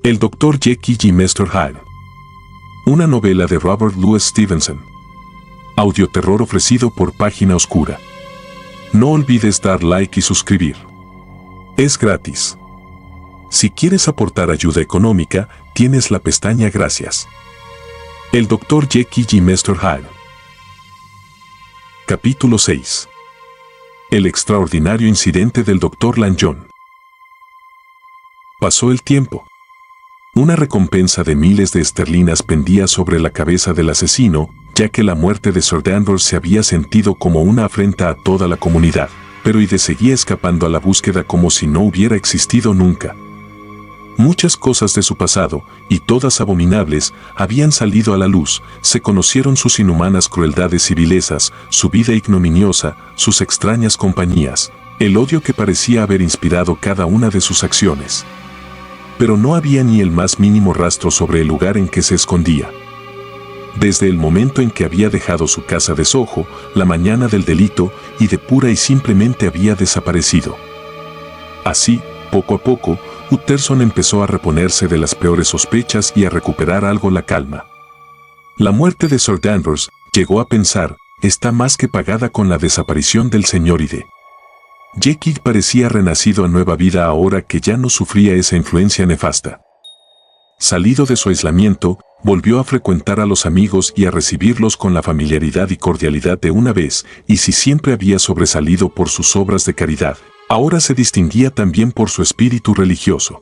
El Dr. Jekyll y Mr. Hyde. Una novela de Robert Louis Stevenson. Audioterror ofrecido por Página Oscura. No olvides dar like y suscribir. Es gratis. Si quieres aportar ayuda económica, tienes la pestaña Gracias. El Dr. Jekyll y Mr. Hyde. Capítulo 6. El extraordinario incidente del Dr. Lanyon. Pasó el tiempo. Una recompensa de miles de esterlinas pendía sobre la cabeza del asesino, ya que la muerte de Sir Danvers se había sentido como una afrenta a toda la comunidad, pero Ide seguía escapando a la búsqueda como si no hubiera existido nunca. Muchas cosas de su pasado, y todas abominables, habían salido a la luz. Se conocieron sus inhumanas crueldades y vilezas, su vida ignominiosa, sus extrañas compañías, el odio que parecía haber inspirado cada una de sus acciones. Pero no había ni el más mínimo rastro sobre el lugar en que se escondía. Desde el momento en que había dejado su casa de Soho, la mañana del delito, y de pura y simplemente había desaparecido. Así, poco a poco, Utterson empezó a reponerse de las peores sospechas y a recuperar algo la calma. La muerte de Sir Danvers, llegó a pensar, está más que pagada con la desaparición del señor Ide. Jekyll parecía renacido a nueva vida ahora que ya no sufría esa influencia nefasta. Salido de su aislamiento, volvió a frecuentar a los amigos y a recibirlos con la familiaridad y cordialidad de una vez, y si siempre había sobresalido por sus obras de caridad, ahora se distinguía también por su espíritu religioso.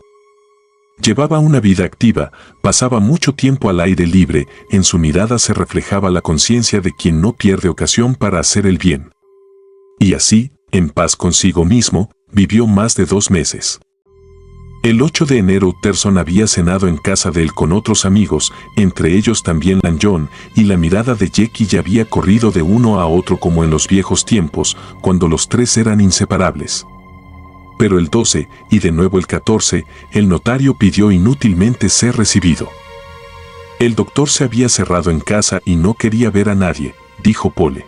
Llevaba una vida activa, pasaba mucho tiempo al aire libre, en su mirada se reflejaba la conciencia de quien no pierde ocasión para hacer el bien. Y así, en paz consigo mismo, vivió más de 2 meses. El 8 de enero Utterson había cenado en casa de él con otros amigos, entre ellos también Lanyon, y la mirada de Jekyll ya había corrido de uno a otro como en los viejos tiempos, cuando los tres eran inseparables. Pero el 12, y de nuevo el 14, el notario pidió inútilmente ser recibido. El doctor se había cerrado en casa y no quería ver a nadie, dijo Pole.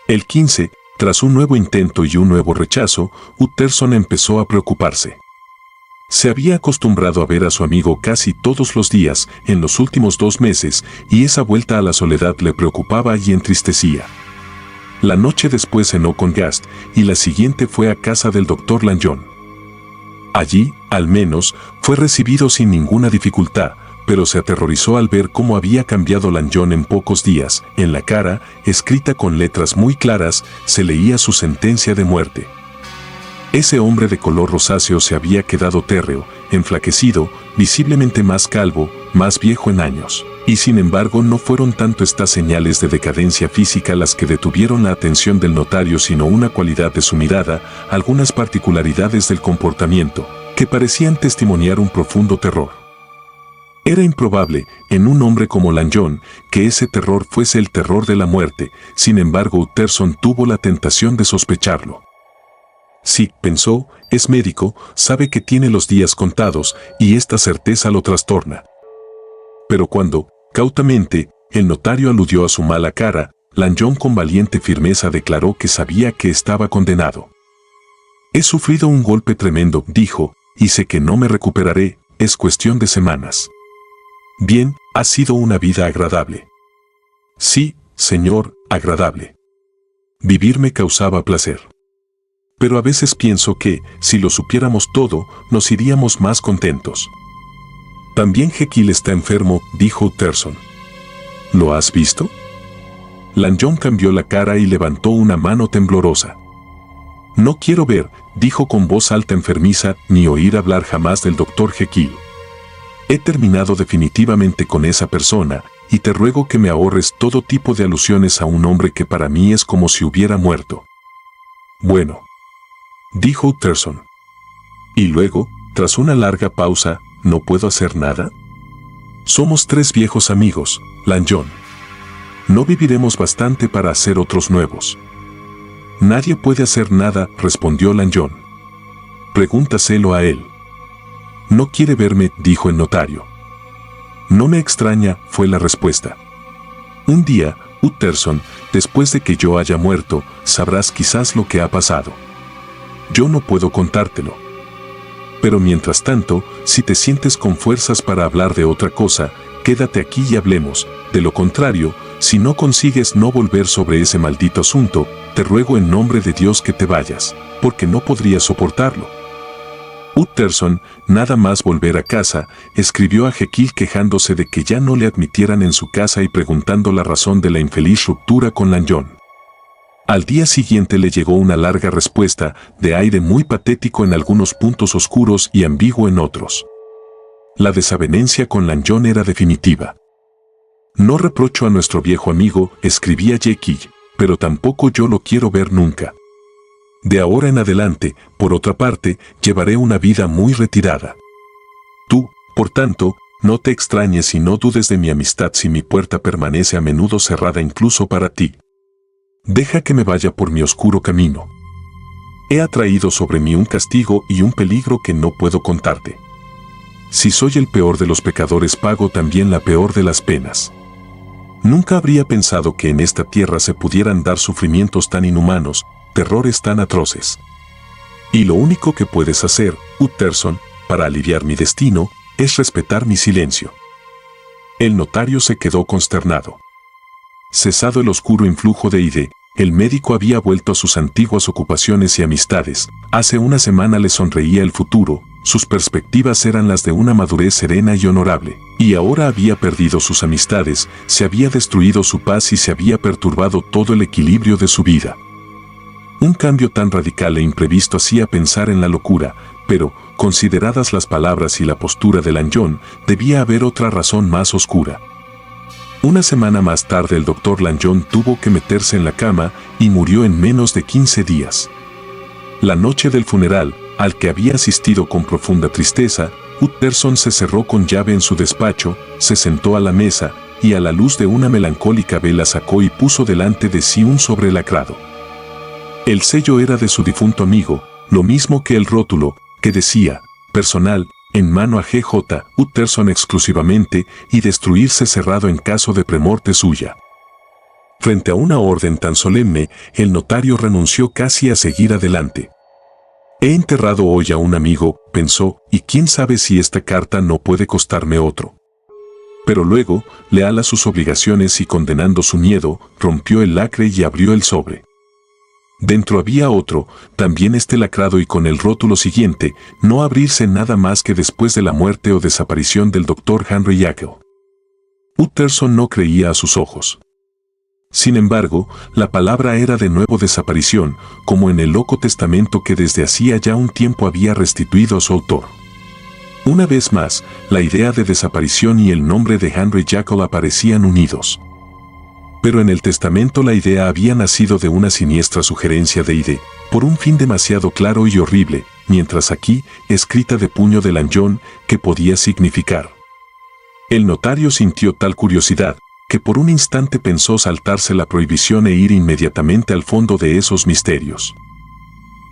El 15, tras un nuevo intento y un nuevo rechazo, Utterson empezó a preocuparse. Se había acostumbrado a ver a su amigo casi todos los días en los últimos 2 meses, y esa vuelta a la soledad le preocupaba y entristecía. La noche después cenó con Gast, y la siguiente fue a casa del Dr. Lanyon. Allí, al menos, fue recibido sin ninguna dificultad, pero se aterrorizó al ver cómo había cambiado Lanyon en pocos días. En la cara, escrita con letras muy claras, se leía su sentencia de muerte. Ese hombre de color rosáceo se había quedado térreo, enflaquecido, visiblemente más calvo, más viejo en años. Y sin embargo no fueron tanto estas señales de decadencia física las que detuvieron la atención del notario, sino una cualidad de su mirada, algunas particularidades del comportamiento, que parecían testimoniar un profundo terror. Era improbable, en un hombre como Lanyon, que ese terror fuese el terror de la muerte. Sin embargo Utterson tuvo la tentación de sospecharlo. Sí, pensó, es médico, sabe que tiene los días contados, y esta certeza lo trastorna. Pero cuando, cautamente, el notario aludió a su mala cara, Lanyon con valiente firmeza declaró que sabía que estaba condenado. He sufrido un golpe tremendo, dijo, y sé que no me recuperaré, es cuestión de semanas. Bien, ha sido una vida agradable. Sí, señor, agradable. Vivir me causaba placer. Pero a veces pienso que, si lo supiéramos todo, nos iríamos más contentos. También Jekyll está enfermo, dijo Utterson. ¿Lo has visto? Lanyon cambió la cara y levantó una mano temblorosa. No quiero ver, dijo con voz alta enfermiza, ni oír hablar jamás del Dr. Jekyll. He terminado definitivamente con esa persona, y te ruego que me ahorres todo tipo de alusiones a un hombre que para mí es como si hubiera muerto. Bueno, dijo Utterson. Y luego, tras una larga pausa, ¿no puedo hacer nada? Somos 3 viejos amigos, Lanyon. No viviremos bastante para hacer otros nuevos. Nadie puede hacer nada, respondió Lanyon. Pregúntaselo a él. No quiere verme, dijo el notario. No me extraña, fue la respuesta. Un día, Utterson, después de que yo haya muerto, sabrás quizás lo que ha pasado. Yo no puedo contártelo. Pero mientras tanto, si te sientes con fuerzas para hablar de otra cosa, quédate aquí y hablemos. De lo contrario, si no consigues no volver sobre ese maldito asunto, te ruego en nombre de Dios que te vayas, porque no podría soportarlo. Utterson, nada más volver a casa, escribió a Jekyll quejándose de que ya no le admitieran en su casa y preguntando la razón de la infeliz ruptura con Lanyon. Al día siguiente le llegó una larga respuesta, de aire muy patético en algunos puntos oscuros y ambiguo en otros. La desavenencia con Lanyon era definitiva. No reprocho a nuestro viejo amigo, escribía Jekyll, pero tampoco yo lo quiero ver nunca. De ahora en adelante, por otra parte, llevaré una vida muy retirada. Tú, por tanto, no te extrañes y no dudes de mi amistad si mi puerta permanece a menudo cerrada incluso para ti. Deja que me vaya por mi oscuro camino. He atraído sobre mí un castigo y un peligro que no puedo contarte. Si soy el peor de los pecadores, pago también la peor de las penas. Nunca habría pensado que en esta tierra se pudieran dar sufrimientos tan inhumanos, terrores tan atroces. Y lo único que puedes hacer, Utterson, para aliviar mi destino, es respetar mi silencio. El notario se quedó consternado. Cesado el oscuro influjo de Ide, el médico había vuelto a sus antiguas ocupaciones y amistades. Hace una semana le sonreía el futuro, sus perspectivas eran las de una madurez serena y honorable. Y ahora había perdido sus amistades, se había destruido su paz y se había perturbado todo el equilibrio de su vida. Un cambio tan radical e imprevisto hacía pensar en la locura, pero, consideradas las palabras y la postura de Lanyon, debía haber otra razón más oscura. Una semana más tarde el doctor Lanyon tuvo que meterse en la cama y murió en menos de 15 días. La noche del funeral, al que había asistido con profunda tristeza, Utterson se cerró con llave en su despacho, se sentó a la mesa y a la luz de una melancólica vela sacó y puso delante de sí un sobre lacrado. El sello era de su difunto amigo, lo mismo que el rótulo, que decía, personal, en mano a G.J. Utterson exclusivamente, y destruirse cerrado en caso de premorte suya. Frente a una orden tan solemne, el notario renunció casi a seguir adelante. He enterrado hoy a un amigo, pensó, y quién sabe si esta carta no puede costarme otro. Pero luego, leal a sus obligaciones y condenando su miedo, rompió el lacre y abrió el sobre. Dentro había otro, también lacrado y con el rótulo siguiente, no abrirse nada más que después de la muerte o desaparición del Dr. Henry Jekyll. Utterson no creía a sus ojos. Sin embargo, la palabra era de nuevo desaparición, como en el loco testamento que desde hacía ya un tiempo había restituido a su autor. Una vez más, la idea de desaparición y el nombre de Henry Jekyll aparecían unidos. Pero en el testamento la idea había nacido de una siniestra sugerencia de Ide, por un fin demasiado claro y horrible, mientras aquí, escrita de puño de Lanyon, ¿qué podía significar? El notario sintió tal curiosidad, que por un instante pensó saltarse la prohibición e ir inmediatamente al fondo de esos misterios.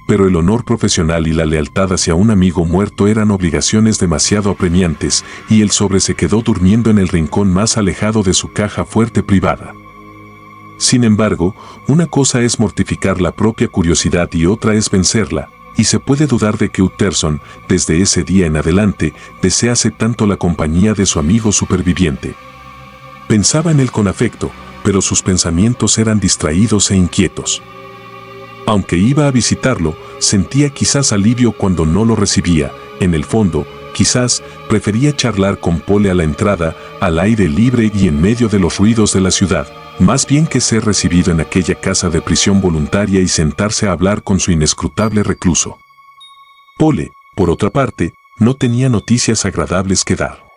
Pero el honor profesional y la lealtad hacia un amigo muerto eran obligaciones demasiado apremiantes, y el sobre se quedó durmiendo en el rincón más alejado de su caja fuerte privada. Sin embargo, una cosa es mortificar la propia curiosidad y otra es vencerla, y se puede dudar de que Utterson, desde ese día en adelante, desease tanto la compañía de su amigo superviviente. Pensaba en él con afecto, pero sus pensamientos eran distraídos e inquietos. Aunque iba a visitarlo, sentía quizás alivio cuando no lo recibía. En el fondo, quizás prefería charlar con Pole a la entrada, al aire libre y en medio de los ruidos de la ciudad, más bien que ser recibido en aquella casa de prisión voluntaria y sentarse a hablar con su inescrutable recluso. Pole, por otra parte, no tenía noticias agradables que dar.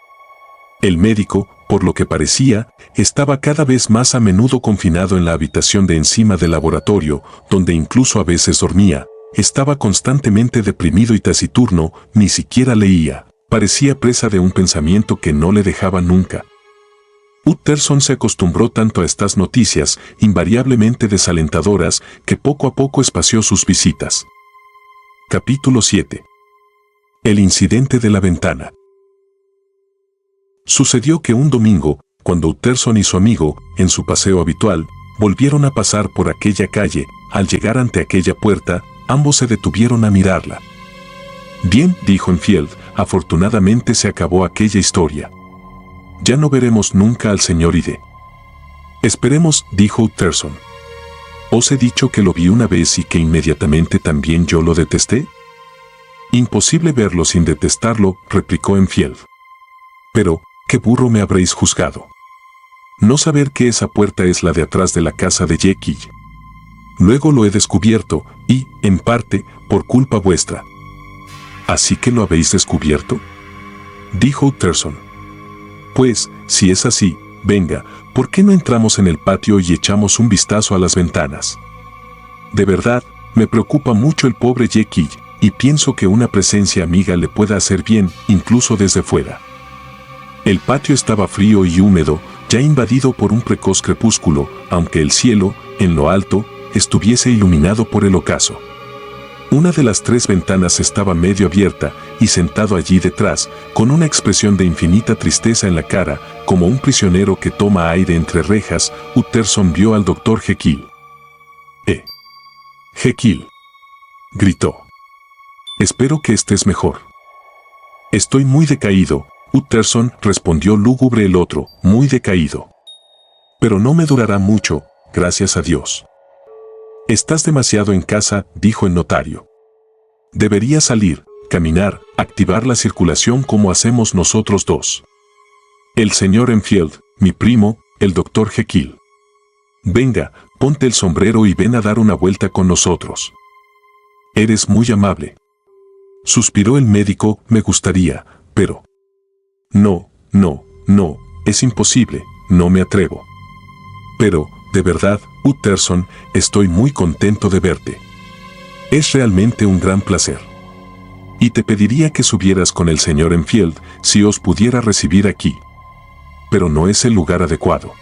El médico, por lo que parecía, estaba cada vez más a menudo confinado en la habitación de encima del laboratorio, donde incluso a veces dormía. Estaba constantemente deprimido y taciturno, ni siquiera leía. Parecía presa de un pensamiento que no le dejaba nunca. Utterson se acostumbró tanto a estas noticias, invariablemente desalentadoras, que poco a poco espació sus visitas. Capítulo 7. El incidente de la ventana. Sucedió que un domingo, cuando Utterson y su amigo, en su paseo habitual, volvieron a pasar por aquella calle, al llegar ante aquella puerta, ambos se detuvieron a mirarla. Bien, dijo Enfield, afortunadamente se acabó aquella historia. Ya no veremos nunca al señor Hyde. Esperemos, dijo Utterson. ¿Os he dicho que lo vi una vez y que inmediatamente también yo lo detesté? Imposible verlo sin detestarlo, replicó Enfield. Pero, ¿qué burro me habréis juzgado? No saber que esa puerta es la de atrás de la casa de Jekyll. Luego lo he descubierto, y, en parte, por culpa vuestra. ¿Así que lo habéis descubierto?, dijo Utterson. Pues, si es así, venga, ¿por qué no entramos en el patio y echamos un vistazo a las ventanas? De verdad, me preocupa mucho el pobre Jekyll, y pienso que una presencia amiga le pueda hacer bien, incluso desde fuera. El patio estaba frío y húmedo, ya invadido por un precoz crepúsculo, aunque el cielo, en lo alto, estuviese iluminado por el ocaso. Una de las 3 ventanas estaba medio abierta, y sentado allí detrás, con una expresión de infinita tristeza en la cara, como un prisionero que toma aire entre rejas, Utterson vio al doctor Jekyll. Jekyll, gritó. Espero que estés mejor. Estoy muy decaído, Utterson, respondió lúgubre el otro, muy decaído. Pero no me durará mucho, gracias a Dios. Estás demasiado en casa, dijo el notario. Deberías salir, caminar, activar la circulación como hacemos nosotros dos. El señor Enfield, mi primo, el doctor Jekyll. Venga, ponte el sombrero y ven a dar una vuelta con nosotros. Eres muy amable. Suspiró el médico, me gustaría, pero... No, es imposible, no me atrevo. Pero, de verdad, Utterson, estoy muy contento de verte. Es realmente un gran placer. Y te pediría que subieras con el señor Enfield si os pudiera recibir aquí. Pero no es el lugar adecuado.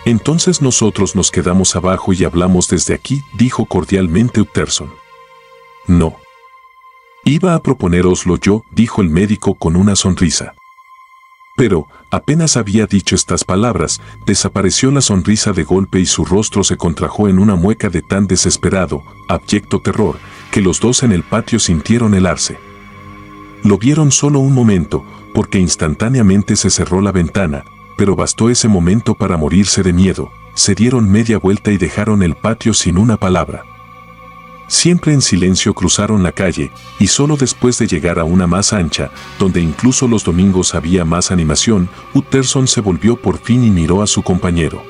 Entonces nosotros nos quedamos abajo y hablamos desde aquí, dijo cordialmente Utterson. No. Iba a proponéroslo yo, dijo el médico con una sonrisa. Pero, apenas había dicho estas palabras, desapareció la sonrisa de golpe y su rostro se contrajo en una mueca de tan desesperado, abyecto terror, que los dos en el patio sintieron helarse. Lo vieron solo un momento, porque instantáneamente se cerró la ventana, pero bastó ese momento para morirse de miedo, se dieron media vuelta y dejaron el patio sin una palabra. Siempre en silencio cruzaron la calle, y solo después de llegar a una más ancha, donde incluso los domingos había más animación, Utterson se volvió por fin y miró a su compañero.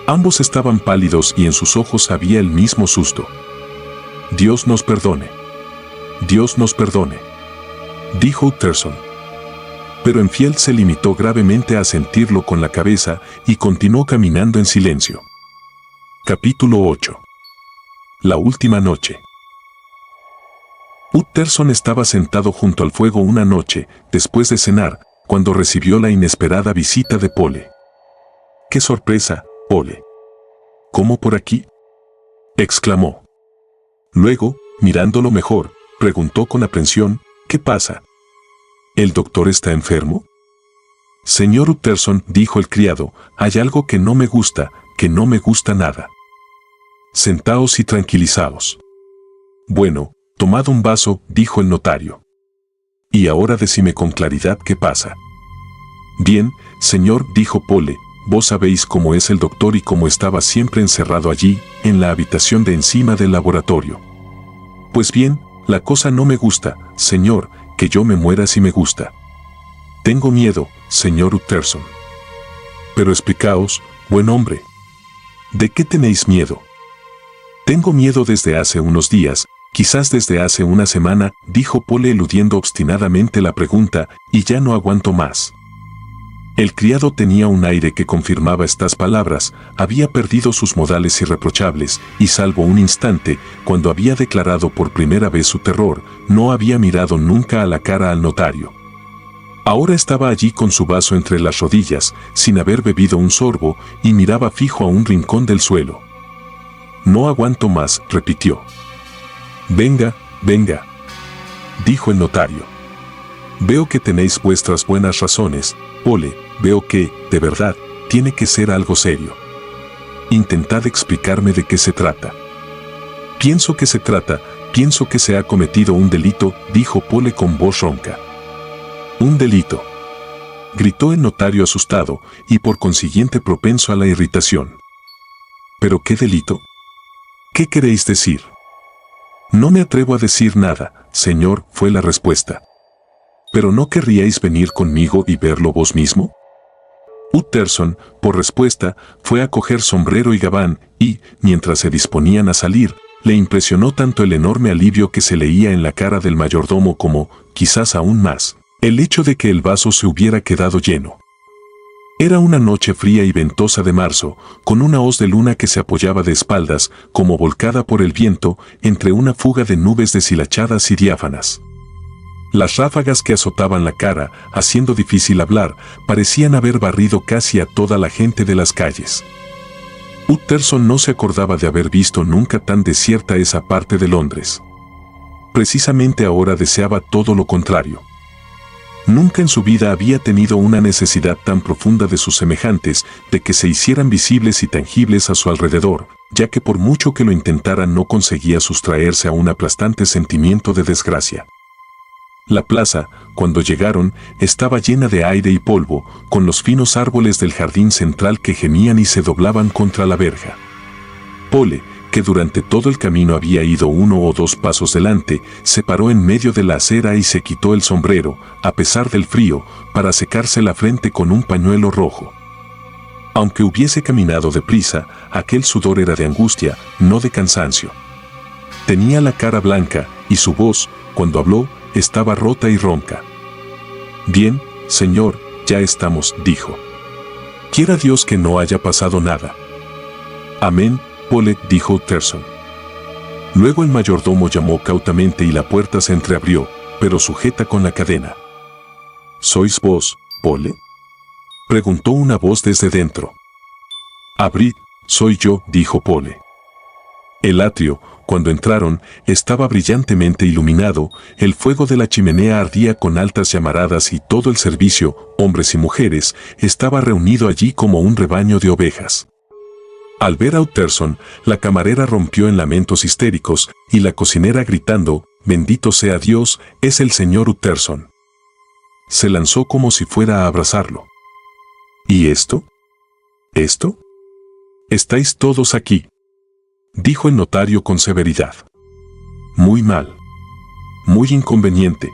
Ambos estaban pálidos y en sus ojos había el mismo susto. Dios nos perdone. Dios nos perdone, dijo Utterson. Pero Enfield se limitó gravemente a asentirlo con la cabeza y continuó caminando en silencio. Capítulo 8. La última noche. Utterson estaba sentado junto al fuego una noche, después de cenar, cuando recibió la inesperada visita de Pole. ¡Qué sorpresa, Pole! ¿Cómo por aquí?, exclamó. Luego, mirándolo mejor, preguntó con aprensión, ¿qué pasa? ¿El doctor está enfermo? Señor Utterson, dijo el criado, hay algo que no me gusta nada. Sentaos y tranquilizaos. Bueno, tomad un vaso, dijo el notario. Y ahora decime con claridad qué pasa. Bien, señor, dijo Pole, vos sabéis cómo es el doctor y cómo estaba siempre encerrado allí, en la habitación de encima del laboratorio. Pues bien, la cosa no me gusta, señor, que yo me muera si me gusta. Tengo miedo, señor Utterson. Pero explicaos, buen hombre. ¿De qué tenéis miedo? Tengo miedo desde hace unos días, quizás desde hace una semana, dijo Pole eludiendo obstinadamente la pregunta, y ya no aguanto más. El criado tenía un aire que confirmaba estas palabras, había perdido sus modales irreprochables, y salvo un instante, cuando había declarado por primera vez su terror, no había mirado nunca a la cara al notario. Ahora estaba allí con su vaso entre las rodillas, sin haber bebido un sorbo, y miraba fijo a un rincón del suelo. No aguanto más, repitió. Venga, dijo el notario. Veo que tenéis vuestras buenas razones, Pole, veo que, de verdad, tiene que ser algo serio. Intentad explicarme de qué se trata. Pienso que se trata, Pienso que se ha cometido un delito, dijo Pole con voz ronca. ¿Un delito?, gritó el notario asustado y por consiguiente propenso a la irritación. ¿Pero qué delito? ¿Qué queréis decir? No me atrevo a decir nada, señor, fue la respuesta. ¿Pero no querríais venir conmigo y verlo vos mismo? Utterson, por respuesta, fue a coger sombrero y gabán y, mientras se disponían a salir, le impresionó tanto el enorme alivio que se leía en la cara del mayordomo como, quizás aún más, el hecho de que el vaso se hubiera quedado lleno. Era una noche fría y ventosa de marzo, con una hoz de luna que se apoyaba de espaldas, como volcada por el viento, entre una fuga de nubes deshilachadas y diáfanas. Las ráfagas que azotaban la cara, haciendo difícil hablar, parecían haber barrido casi a toda la gente de las calles. Utterson no se acordaba de haber visto nunca tan desierta esa parte de Londres. Precisamente ahora deseaba todo lo contrario. Nunca en su vida había tenido una necesidad tan profunda de sus semejantes, de que se hicieran visibles y tangibles a su alrededor, ya que por mucho que lo intentara no conseguía sustraerse a un aplastante sentimiento de desgracia. La plaza, cuando llegaron, estaba llena de aire y polvo, con los finos árboles del jardín central que gemían y se doblaban contra la verja. Pole, que durante todo el camino había ido 1 o 2 pasos delante, se paró en medio de la acera y se quitó el sombrero, a pesar del frío, para secarse la frente con un pañuelo rojo. Aunque hubiese caminado deprisa, aquel sudor era de angustia, no de cansancio. Tenía la cara blanca, y su voz, cuando habló, estaba rota y ronca. «Bien, señor, ya estamos», dijo. «Quiera Dios que no haya pasado nada». «Amén, Pole», dijo Utterson. Luego el mayordomo llamó cautamente y la puerta se entreabrió, pero sujeta con la cadena. «¿Sois vos, Pole?», preguntó una voz desde dentro. «Abrid, soy yo», dijo Pole. El atrio, cuando entraron, estaba brillantemente iluminado, el fuego de la chimenea ardía con altas llamaradas y todo el servicio, hombres y mujeres, estaba reunido allí como un rebaño de ovejas. Al ver a Utterson, la camarera rompió en lamentos histéricos y la cocinera gritando, «Bendito sea Dios, es el señor Utterson». Se lanzó como si fuera a abrazarlo. «¿Y esto? ¿Esto? Estáis todos aquí», dijo el notario con severidad. «Muy mal. Muy inconveniente.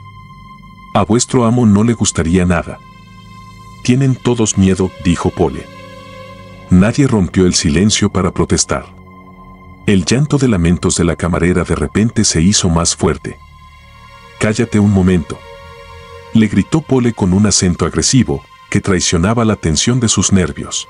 A vuestro amo no le gustaría nada». «Tienen todos miedo», dijo Pole. Nadie rompió el silencio para protestar. El llanto de lamentos de la camarera de repente se hizo más fuerte. «Cállate un momento», le gritó Pole con un acento agresivo que traicionaba la tensión de sus nervios.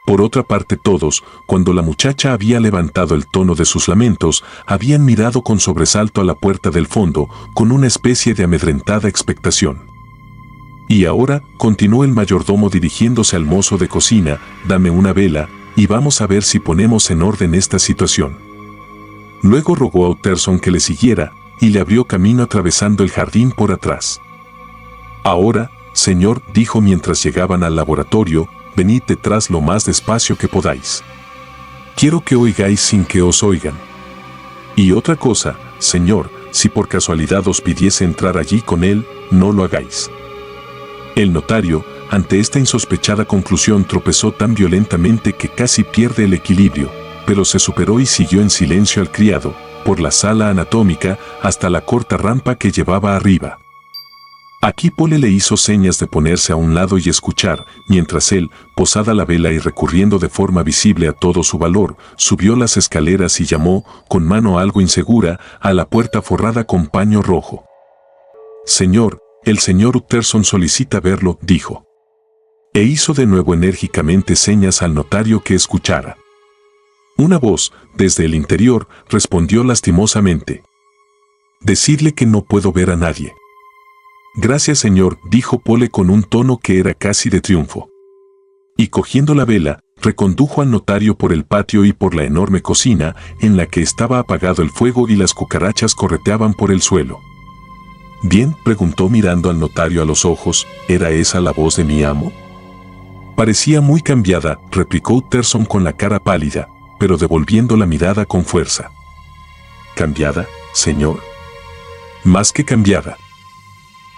Por otra parte todos, cuando la muchacha había levantado el tono de sus lamentos, habían mirado con sobresalto a la puerta del fondo, con una especie de amedrentada expectación. «Y ahora», continuó el mayordomo dirigiéndose al mozo de cocina, «dame una vela, y vamos a ver si ponemos en orden esta situación». Luego rogó a Utterson que le siguiera, y le abrió camino atravesando el jardín por atrás. «Ahora, señor», dijo mientras llegaban al laboratorio, «venid detrás lo más despacio que podáis. Quiero que oigáis sin que os oigan. Y otra cosa, señor, si por casualidad os pidiese entrar allí con él, no lo hagáis». El notario, ante esta insospechada conclusión, tropezó tan violentamente que casi pierde el equilibrio, pero se superó y siguió en silencio al criado, por la sala anatómica, hasta la corta rampa que llevaba arriba. Aquí Pole le hizo señas de ponerse a un lado y escuchar, mientras él, posada la vela y recurriendo de forma visible a todo su valor, subió las escaleras y llamó, con mano algo insegura, a la puerta forrada con paño rojo. «Señor, el señor Utterson solicita verlo», dijo. E hizo de nuevo enérgicamente señas al notario que escuchara. Una voz, desde el interior, respondió lastimosamente. «Decidle que no puedo ver a nadie». «Gracias, señor», dijo Pole con un tono que era casi de triunfo. Y cogiendo la vela, recondujo al notario por el patio y por la enorme cocina, en la que estaba apagado el fuego y las cucarachas correteaban por el suelo. «Bien», preguntó mirando al notario a los ojos, «¿era esa la voz de mi amo?» «Parecía muy cambiada», replicó Utterson con la cara pálida, pero devolviendo la mirada con fuerza. «¿Cambiada, señor? Más que cambiada.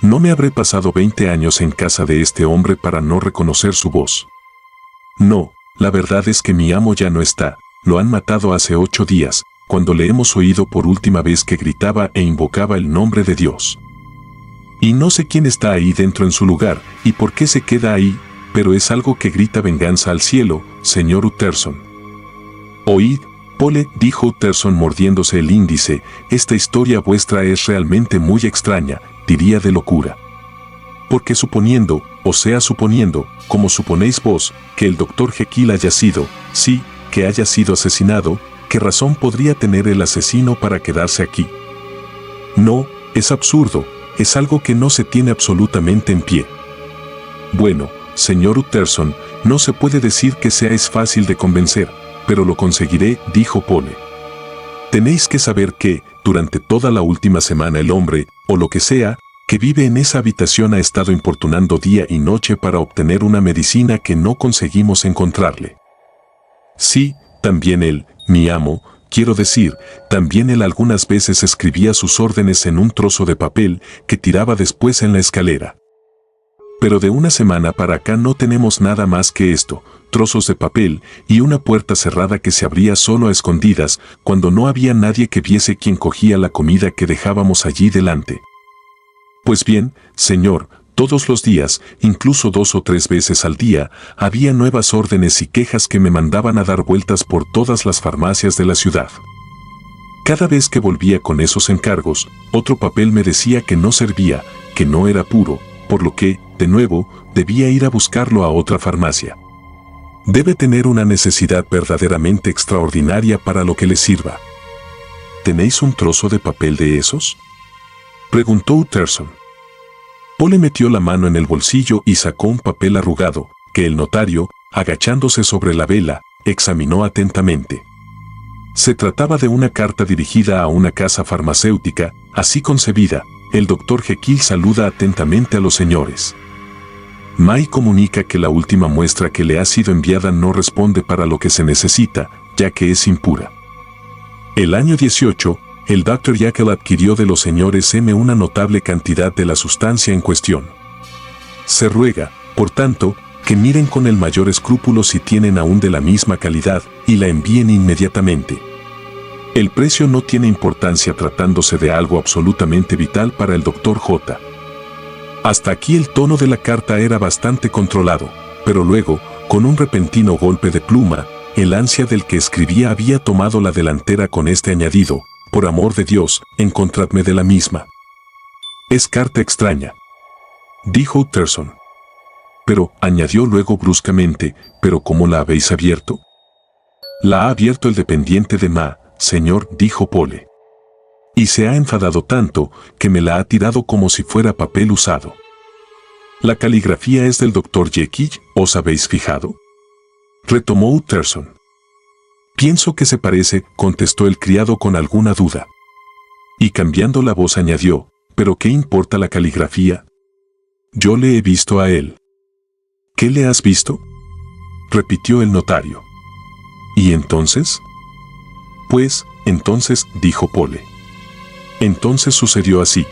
No me habré pasado 20 años en casa de este hombre para no reconocer su voz. No, la verdad es que mi amo ya no está, lo han matado hace 8 días, cuando le hemos oído por última vez que gritaba e invocaba el nombre de Dios. Y no sé quién está ahí dentro en su lugar, y por qué se queda ahí, pero es algo que grita venganza al cielo, señor Utterson. Oíd, Pole, dijo Utterson mordiéndose el índice, esta historia vuestra es realmente muy extraña, diría de locura. Porque suponiendo, o sea suponiendo, como suponéis vos, que el Dr. Jekyll haya sido, sí, que haya sido asesinado, ¿qué razón podría tener el asesino para quedarse aquí? No, es absurdo, es algo que no se tiene absolutamente en pie. Bueno, señor Utterson, no se puede decir que seáis fácil de convencer, pero lo conseguiré, dijo Pole. Tenéis que saber que, durante toda la última semana el hombre, o lo que sea, que vive en esa habitación ha estado importunando día y noche para obtener una medicina que no conseguimos encontrarle. Sí, también él, mi amo, quiero decir, también él algunas veces escribía sus órdenes en un trozo de papel que tiraba después en la escalera. Pero de una semana para acá no tenemos nada más que esto, trozos de papel y una puerta cerrada que se abría solo a escondidas cuando no había nadie que viese quién cogía la comida que dejábamos allí delante. Pues bien, señor, todos los días, incluso 2 o 3 veces al día, había nuevas órdenes y quejas que me mandaban a dar vueltas por todas las farmacias de la ciudad. Cada vez que volvía con esos encargos, otro papel me decía que no servía, que no era puro, por lo que, de nuevo, debía ir a buscarlo a otra farmacia. Debe tener una necesidad verdaderamente extraordinaria para lo que le sirva. ¿Tenéis un trozo de papel de esos?, preguntó Utterson. Pole metió la mano en el bolsillo y sacó un papel arrugado, que el notario, agachándose sobre la vela, examinó atentamente. Se trataba de una carta dirigida a una casa farmacéutica, así concebida. El Dr. Jekyll saluda atentamente a los señores. May comunica que la última muestra que le ha sido enviada no responde para lo que se necesita, ya que es impura. El año 18, el Dr. Jekyll adquirió de los señores M una notable cantidad de la sustancia en cuestión. Se ruega, por tanto, que miren con el mayor escrúpulo si tienen aún de la misma calidad y la envíen inmediatamente. El precio no tiene importancia tratándose de algo absolutamente vital para el Dr. J. Hasta aquí el tono de la carta era bastante controlado, pero luego, con un repentino golpe de pluma, el ansia del que escribía había tomado la delantera con este añadido: por amor de Dios, encontradme de la misma. Es carta extraña, dijo Utterson. Pero, añadió luego bruscamente, ¿pero cómo la habéis abierto? La ha abierto el dependiente de Ma, señor, dijo Pole. Y se ha enfadado tanto que me la ha tirado como si fuera papel usado. La caligrafía es del Dr. Jekyll, ¿os habéis fijado?, retomó Utterson. Pienso que se parece, contestó el criado con alguna duda. Y cambiando la voz añadió, ¿pero qué importa la caligrafía? Yo le he visto a él. ¿Qué le has visto?, repitió el notario. ¿Y entonces? Pues, entonces, dijo Pole. Entonces sucedió así.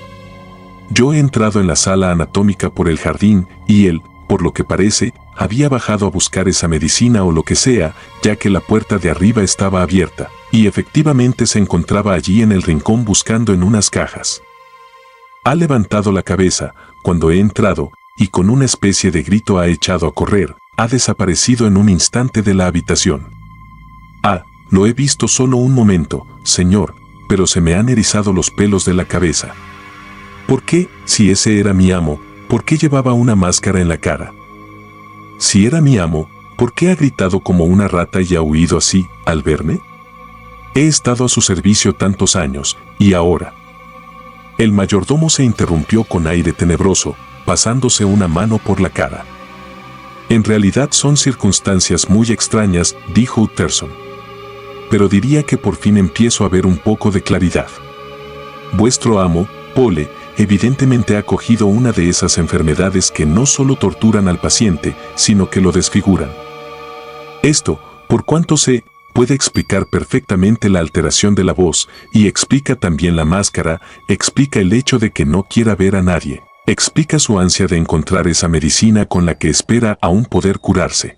Yo he entrado en la sala anatómica por el jardín, y él, por lo que parece, había bajado a buscar esa medicina o lo que sea, ya que la puerta de arriba estaba abierta, y efectivamente se encontraba allí en el rincón buscando en unas cajas. Ha levantado la cabeza, cuando he entrado, y con una especie de grito ha echado a correr, ha desaparecido en un instante de la habitación. Ah, lo he visto solo un momento, señor, pero se me han erizado los pelos de la cabeza. ¿Por qué, si ese era mi amo, por qué llevaba una máscara en la cara? Si era mi amo, ¿por qué ha gritado como una rata y ha huido así, al verme? He estado a su servicio tantos años, y ahora. El mayordomo se interrumpió con aire tenebroso, pasándose una mano por la cara. En realidad son circunstancias muy extrañas, dijo Utterson. Pero diría que por fin empiezo a ver un poco de claridad. Vuestro amo, Pole, evidentemente ha cogido una de esas enfermedades que no solo torturan al paciente, sino que lo desfiguran. Esto, por cuanto sé, puede explicar perfectamente la alteración de la voz, y explica también la máscara, explica el hecho de que no quiera ver a nadie, explica su ansia de encontrar esa medicina con la que espera aún poder curarse.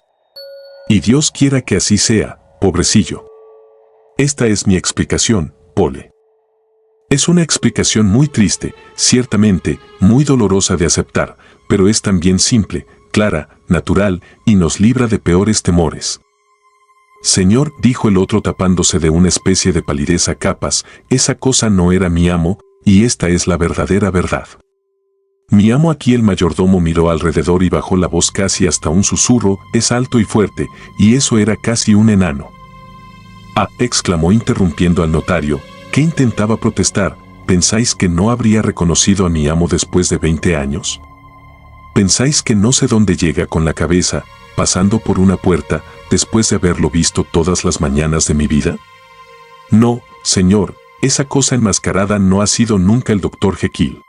Y Dios quiera que así sea, pobrecillo. Esta es mi explicación, Pole. Es una explicación muy triste, ciertamente, muy dolorosa de aceptar, pero es también simple, clara, natural, y nos libra de peores temores. Señor, dijo el otro tapándose de una especie de palidez a capas, esa cosa no era mi amo, y esta es la verdadera verdad. Mi amo, aquí el mayordomo miró alrededor y bajó la voz casi hasta un susurro, es alto y fuerte, y eso era casi un enano. Ah, exclamó interrumpiendo al notario, que intentaba protestar, ¿pensáis que no habría reconocido a mi amo después de 20 años? ¿Pensáis que no sé dónde llega con la cabeza, pasando por una puerta, después de haberlo visto todas las mañanas de mi vida? No, señor, esa cosa enmascarada no ha sido nunca el Dr. Jekyll.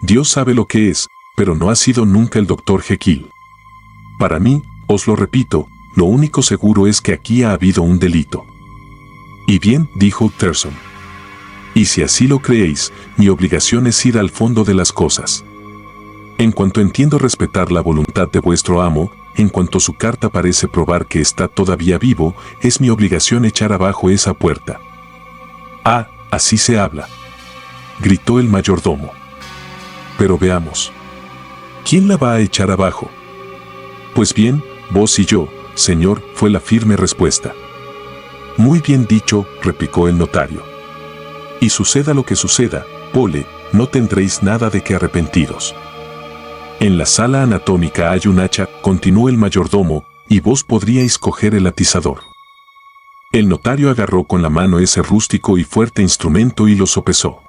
Dios sabe lo que es, pero no ha sido nunca el Dr. Jekyll. Para mí, os lo repito, lo único seguro es que aquí ha habido un delito. Y bien, dijo Utterson. Y si así lo creéis, mi obligación es ir al fondo de las cosas. En cuanto entiendo respetar la voluntad de vuestro amo, en cuanto su carta parece probar que está todavía vivo, es mi obligación echar abajo esa puerta. Ah, así se habla, gritó el mayordomo. Pero veamos. ¿Quién la va a echar abajo? Pues bien, vos y yo, señor, fue la firme respuesta. Muy bien dicho, replicó el notario. Y suceda lo que suceda, Pole, no tendréis nada de que arrepentiros. En la sala anatómica hay un hacha, continuó el mayordomo, y vos podríais coger el atizador. El notario agarró con la mano ese rústico y fuerte instrumento y lo sopesó.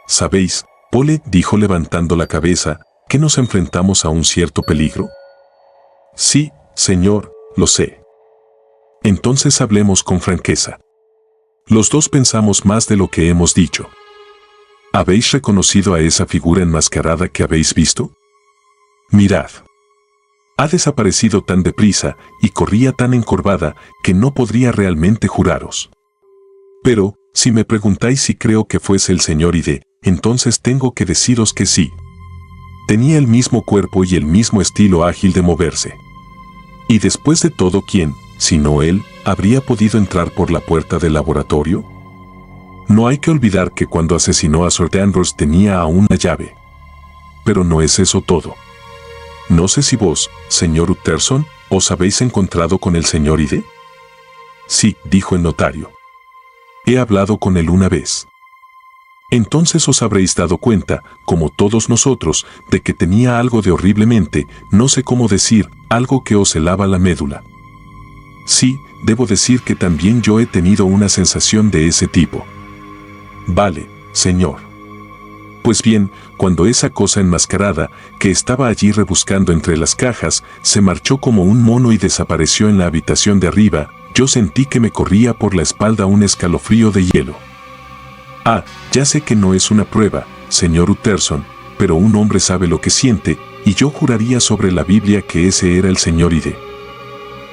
¿Sabéis, Pole, dijo levantando la cabeza, que nos enfrentamos a un cierto peligro? Sí, señor, lo sé. Entonces hablemos con franqueza. Los dos pensamos más de lo que hemos dicho. ¿Habéis reconocido a esa figura enmascarada que habéis visto? Mirad. Ha desaparecido tan deprisa y corría tan encorvada que no podría realmente juraros. Pero, si me preguntáis si creo que fuese el señor Ide, entonces tengo que deciros que sí. Tenía el mismo cuerpo y el mismo estilo ágil de moverse. Y después de todo, ¿quién, sino él, habría podido entrar por la puerta del laboratorio? No hay que olvidar que cuando asesinó a Sir Danvers tenía aún la llave. Pero no es eso todo. No sé si vos, señor Utterson, os habéis encontrado con el señor Ide. Sí, dijo el notario. He hablado con él una vez. Entonces os habréis dado cuenta, como todos nosotros, de que tenía algo de horriblemente, no sé cómo decir, algo que os helaba la médula. Sí, debo decir que también yo he tenido una sensación de ese tipo. Vale, señor. Pues bien, cuando esa cosa enmascarada, que estaba allí rebuscando entre las cajas, se marchó como un mono y desapareció en la habitación de arriba, yo sentí que me corría por la espalda un escalofrío de hielo. Ah, ya sé que no es una prueba, señor Utterson, pero un hombre sabe lo que siente, y yo juraría sobre la Biblia que ese era el señor Ide.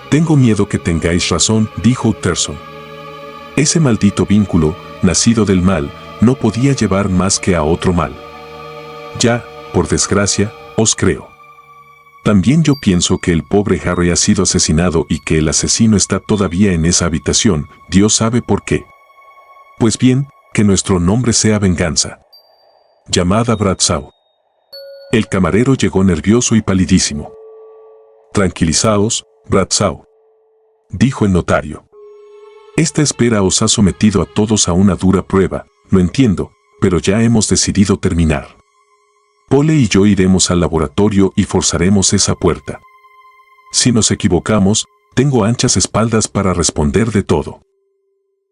Tengo miedo que tengáis razón, dijo Utterson. Ese maldito vínculo, nacido del mal, no podía llevar más que a otro mal. Ya, por desgracia, os creo. También yo pienso que el pobre Harry ha sido asesinado y que el asesino está todavía en esa habitación, Dios sabe por qué. Pues bien, que nuestro nombre sea venganza. Llamad a Bradshaw. El camarero llegó nervioso y palidísimo. Tranquilizaos, Bradshaw, dijo el notario. Esta espera os ha sometido a todos a una dura prueba, lo entiendo, pero ya hemos decidido terminar. Pole y yo iremos al laboratorio y forzaremos esa puerta. Si nos equivocamos, tengo anchas espaldas para responder de todo.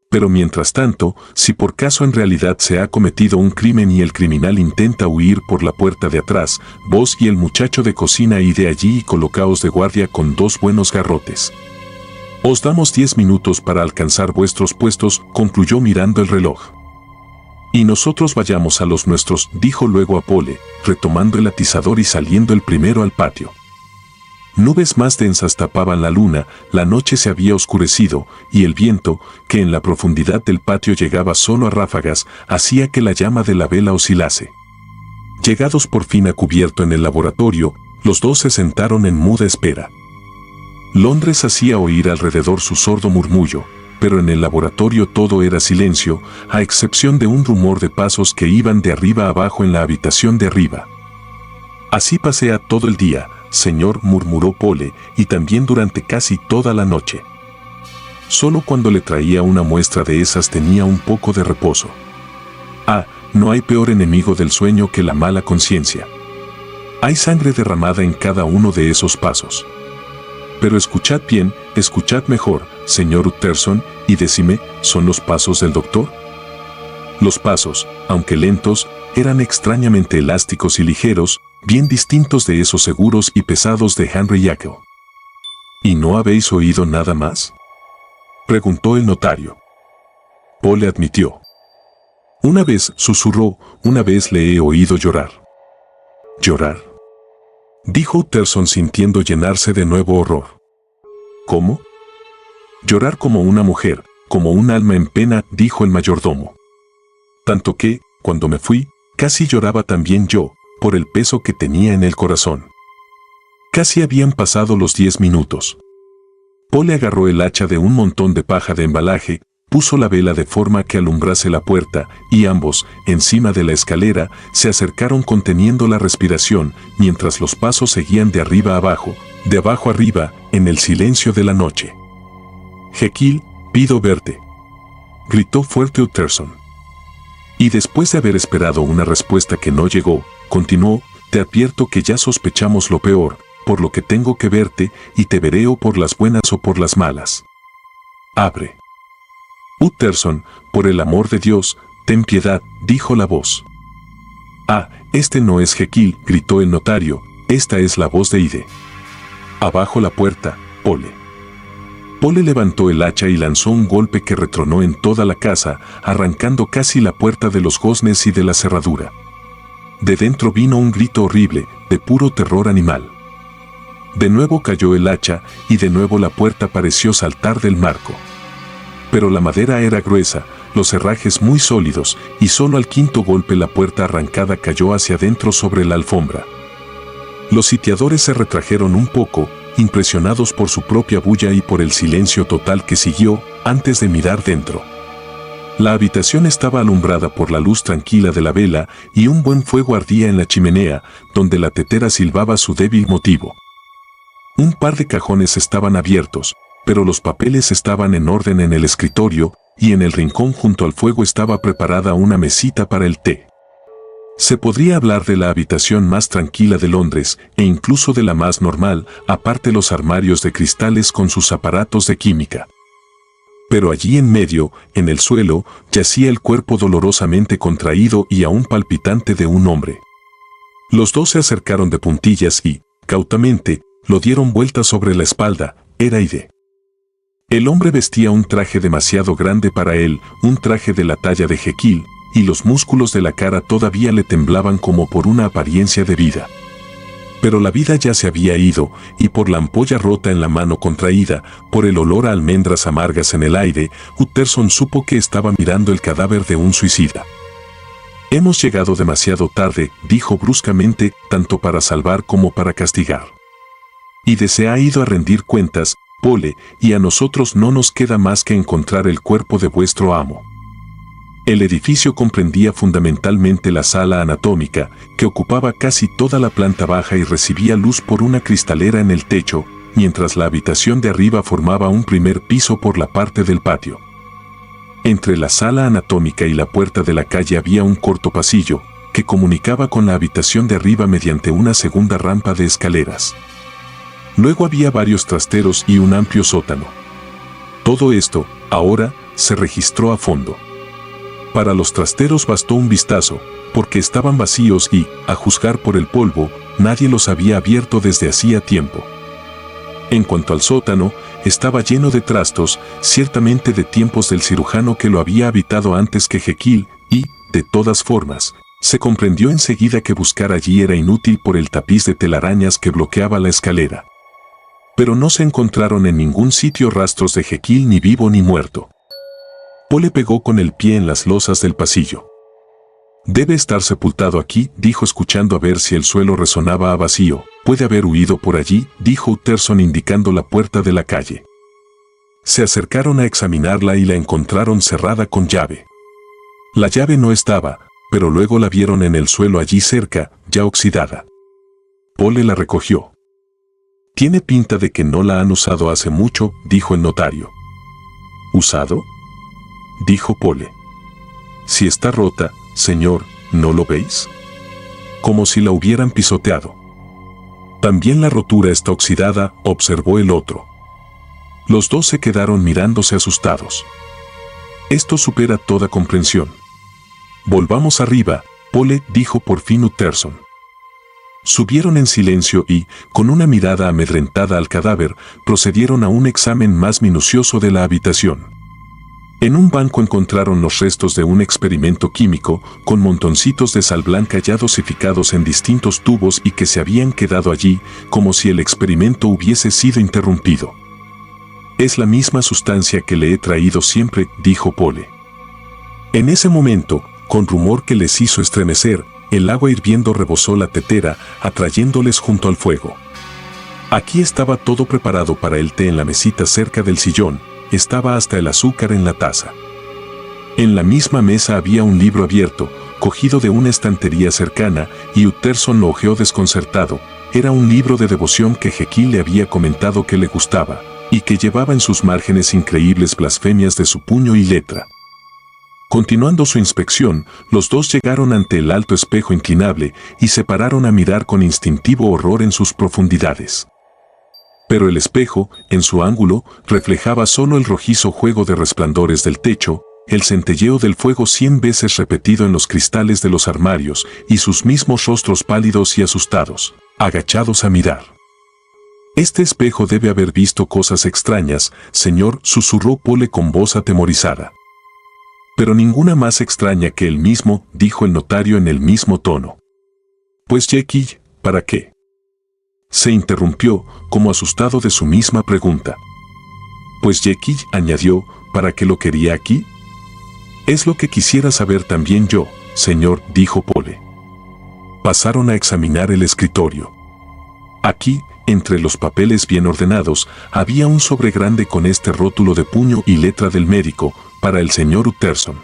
Pero mientras tanto, si por caso en realidad se ha cometido un crimen y el criminal intenta huir por la puerta de atrás, vos y el muchacho de cocina id de allí y colocaos de guardia con 2 buenos garrotes. Os damos 10 minutos para alcanzar vuestros puestos, concluyó mirando el reloj. Y nosotros vayamos a los nuestros, dijo luego a Pole, retomando el atizador y saliendo el primero al patio. Nubes más densas tapaban la luna, la noche se había oscurecido, y el viento, que en la profundidad del patio llegaba solo a ráfagas, hacía que la llama de la vela oscilase. Llegados por fin a cubierto en el laboratorio, los dos se sentaron en muda espera. Londres hacía oír alrededor su sordo murmullo, pero en el laboratorio todo era silencio, a excepción de un rumor de pasos que iban de arriba a abajo en la habitación de arriba. Así pasea todo el día, señor, murmuró Pole, y también durante casi toda la noche. Solo cuando le traía una muestra de esas tenía un poco de reposo. Ah, no hay peor enemigo del sueño que la mala conciencia. Hay sangre derramada en cada uno de esos pasos. Pero escuchad bien, escuchad mejor, señor Utterson, y decime, ¿son los pasos del doctor? Los pasos, aunque lentos, eran extrañamente elásticos y ligeros, bien distintos de esos seguros y pesados de Henry Jekyll. ¿Y no habéis oído nada más?, preguntó el notario. Pole admitió. Una vez, susurró, una vez le he oído llorar. ¿Llorar?, dijo Utterson sintiendo llenarse de nuevo horror. ¿Cómo? Llorar como una mujer, como un alma en pena, dijo el mayordomo. Tanto que, cuando me fui, casi lloraba también yo, por el peso que tenía en el corazón. Casi habían pasado los 10 minutos. Pole agarró el hacha de un montón de paja de embalaje, puso la vela de forma que alumbrase la puerta, y ambos, encima de la escalera, se acercaron conteniendo la respiración, mientras los pasos seguían de arriba a abajo, de abajo arriba, en el silencio de la noche. «Jekyll, pido verte», gritó fuerte Utterson. Y después de haber esperado una respuesta que no llegó, continuó, «Te advierto que ya sospechamos lo peor, por lo que tengo que verte, y te veré o por las buenas o por las malas. Abre». Utterson, por el amor de Dios, ten piedad, dijo la voz. «Ah, este no es Jekyll», gritó el notario, «esta es la voz de Ide. Abajo la puerta, Pole». Pole levantó el hacha y lanzó un golpe que retronó en toda la casa, arrancando casi la puerta de los goznes y de la cerradura. De dentro vino un grito horrible, de puro terror animal. De nuevo cayó el hacha, y de nuevo la puerta pareció saltar del marco. Pero la madera era gruesa, los herrajes muy sólidos, y solo al quinto golpe la puerta arrancada cayó hacia adentro sobre la alfombra. Los sitiadores se retrajeron un poco, impresionados por su propia bulla y por el silencio total que siguió, antes de mirar dentro. La habitación estaba alumbrada por la luz tranquila de la vela, y un buen fuego ardía en la chimenea, donde la tetera silbaba su débil motivo. Un par de cajones estaban abiertos, pero los papeles estaban en orden en el escritorio, y en el rincón junto al fuego estaba preparada una mesita para el té. Se podría hablar de la habitación más tranquila de Londres, e incluso de la más normal, aparte los armarios de cristales con sus aparatos de química. Pero allí en medio, en el suelo, yacía el cuerpo dolorosamente contraído y aún palpitante de un hombre. Los dos se acercaron de puntillas y, cautamente, lo dieron vuelta sobre la espalda. Era Ide. El hombre vestía un traje demasiado grande para él, un traje de la talla de Jekyll, y los músculos de la cara todavía le temblaban como por una apariencia de vida. Pero la vida ya se había ido, y por la ampolla rota en la mano contraída, por el olor a almendras amargas en el aire, Utterson supo que estaba mirando el cadáver de un suicida. «Hemos llegado demasiado tarde», dijo bruscamente, tanto para salvar como para castigar. «Ide se ha ido a rendir cuentas, Pole, y a nosotros no nos queda más que encontrar el cuerpo de vuestro amo». El edificio comprendía fundamentalmente la sala anatómica, que ocupaba casi toda la planta baja y recibía luz por una cristalera en el techo, mientras la habitación de arriba formaba un primer piso por la parte del patio. Entre la sala anatómica y la puerta de la calle había un corto pasillo, que comunicaba con la habitación de arriba mediante una segunda rampa de escaleras. Luego había varios trasteros y un amplio sótano. Todo esto, ahora, se registró a fondo. Para los trasteros bastó un vistazo, porque estaban vacíos y, a juzgar por el polvo, nadie los había abierto desde hacía tiempo. En cuanto al sótano, estaba lleno de trastos, ciertamente de tiempos del cirujano que lo había habitado antes que Jekyll, y, de todas formas, se comprendió enseguida que buscar allí era inútil por el tapiz de telarañas que bloqueaba la escalera. Pero no se encontraron en ningún sitio rastros de Jekyll ni vivo ni muerto. Pole pegó con el pie en las losas del pasillo. Debe estar sepultado aquí, dijo escuchando a ver si el suelo resonaba a vacío. Puede haber huido por allí, dijo Utterson indicando la puerta de la calle. Se acercaron a examinarla y la encontraron cerrada con llave. La llave no estaba, pero luego la vieron en el suelo allí cerca, ya oxidada. Pole la recogió. Tiene pinta de que no la han usado hace mucho, dijo el notario. ¿Usado?, dijo Pole. Si está rota, señor, ¿no lo veis? Como si la hubieran pisoteado. También la rotura está oxidada, observó el otro. Los dos se quedaron mirándose asustados. Esto supera toda comprensión. Volvamos arriba, Pole, dijo por fin Utterson. Subieron en silencio y, con una mirada amedrentada al cadáver, procedieron a un examen más minucioso de la habitación. En un banco encontraron los restos de un experimento químico, con montoncitos de sal blanca ya dosificados en distintos tubos y que se habían quedado allí, como si el experimento hubiese sido interrumpido. Es la misma sustancia que le he traído siempre, dijo Pole. En ese momento, con rumor que les hizo estremecer, el agua hirviendo rebosó la tetera, atrayéndoles junto al fuego. Aquí estaba todo preparado para el té en la mesita cerca del sillón, estaba hasta el azúcar en la taza. En la misma mesa había un libro abierto, cogido de una estantería cercana, y Utterson lo hojeó desconcertado. Era un libro de devoción que Jekyll le había comentado que le gustaba, y que llevaba en sus márgenes increíbles blasfemias de su puño y letra. Continuando su inspección, los dos llegaron ante el alto espejo inclinable y se pararon a mirar con instintivo horror en sus profundidades. Pero el espejo, en su ángulo, reflejaba solo el rojizo juego de resplandores del techo, el centelleo del fuego 100 veces repetido en los cristales de los armarios y sus mismos rostros pálidos y asustados, agachados a mirar. Este espejo debe haber visto cosas extrañas, señor, susurró Pole con voz atemorizada. Pero ninguna más extraña que él mismo, dijo el notario en el mismo tono. Pues Jekyll, ¿para qué?, se interrumpió, como asustado de su misma pregunta. Pues Jekyll, añadió, ¿para qué lo quería aquí? Es lo que quisiera saber también yo, señor, dijo Pole. Pasaron a examinar el escritorio. Aquí, entre los papeles bien ordenados, había un sobre grande con este rótulo de puño y letra del médico, para el señor Utterson.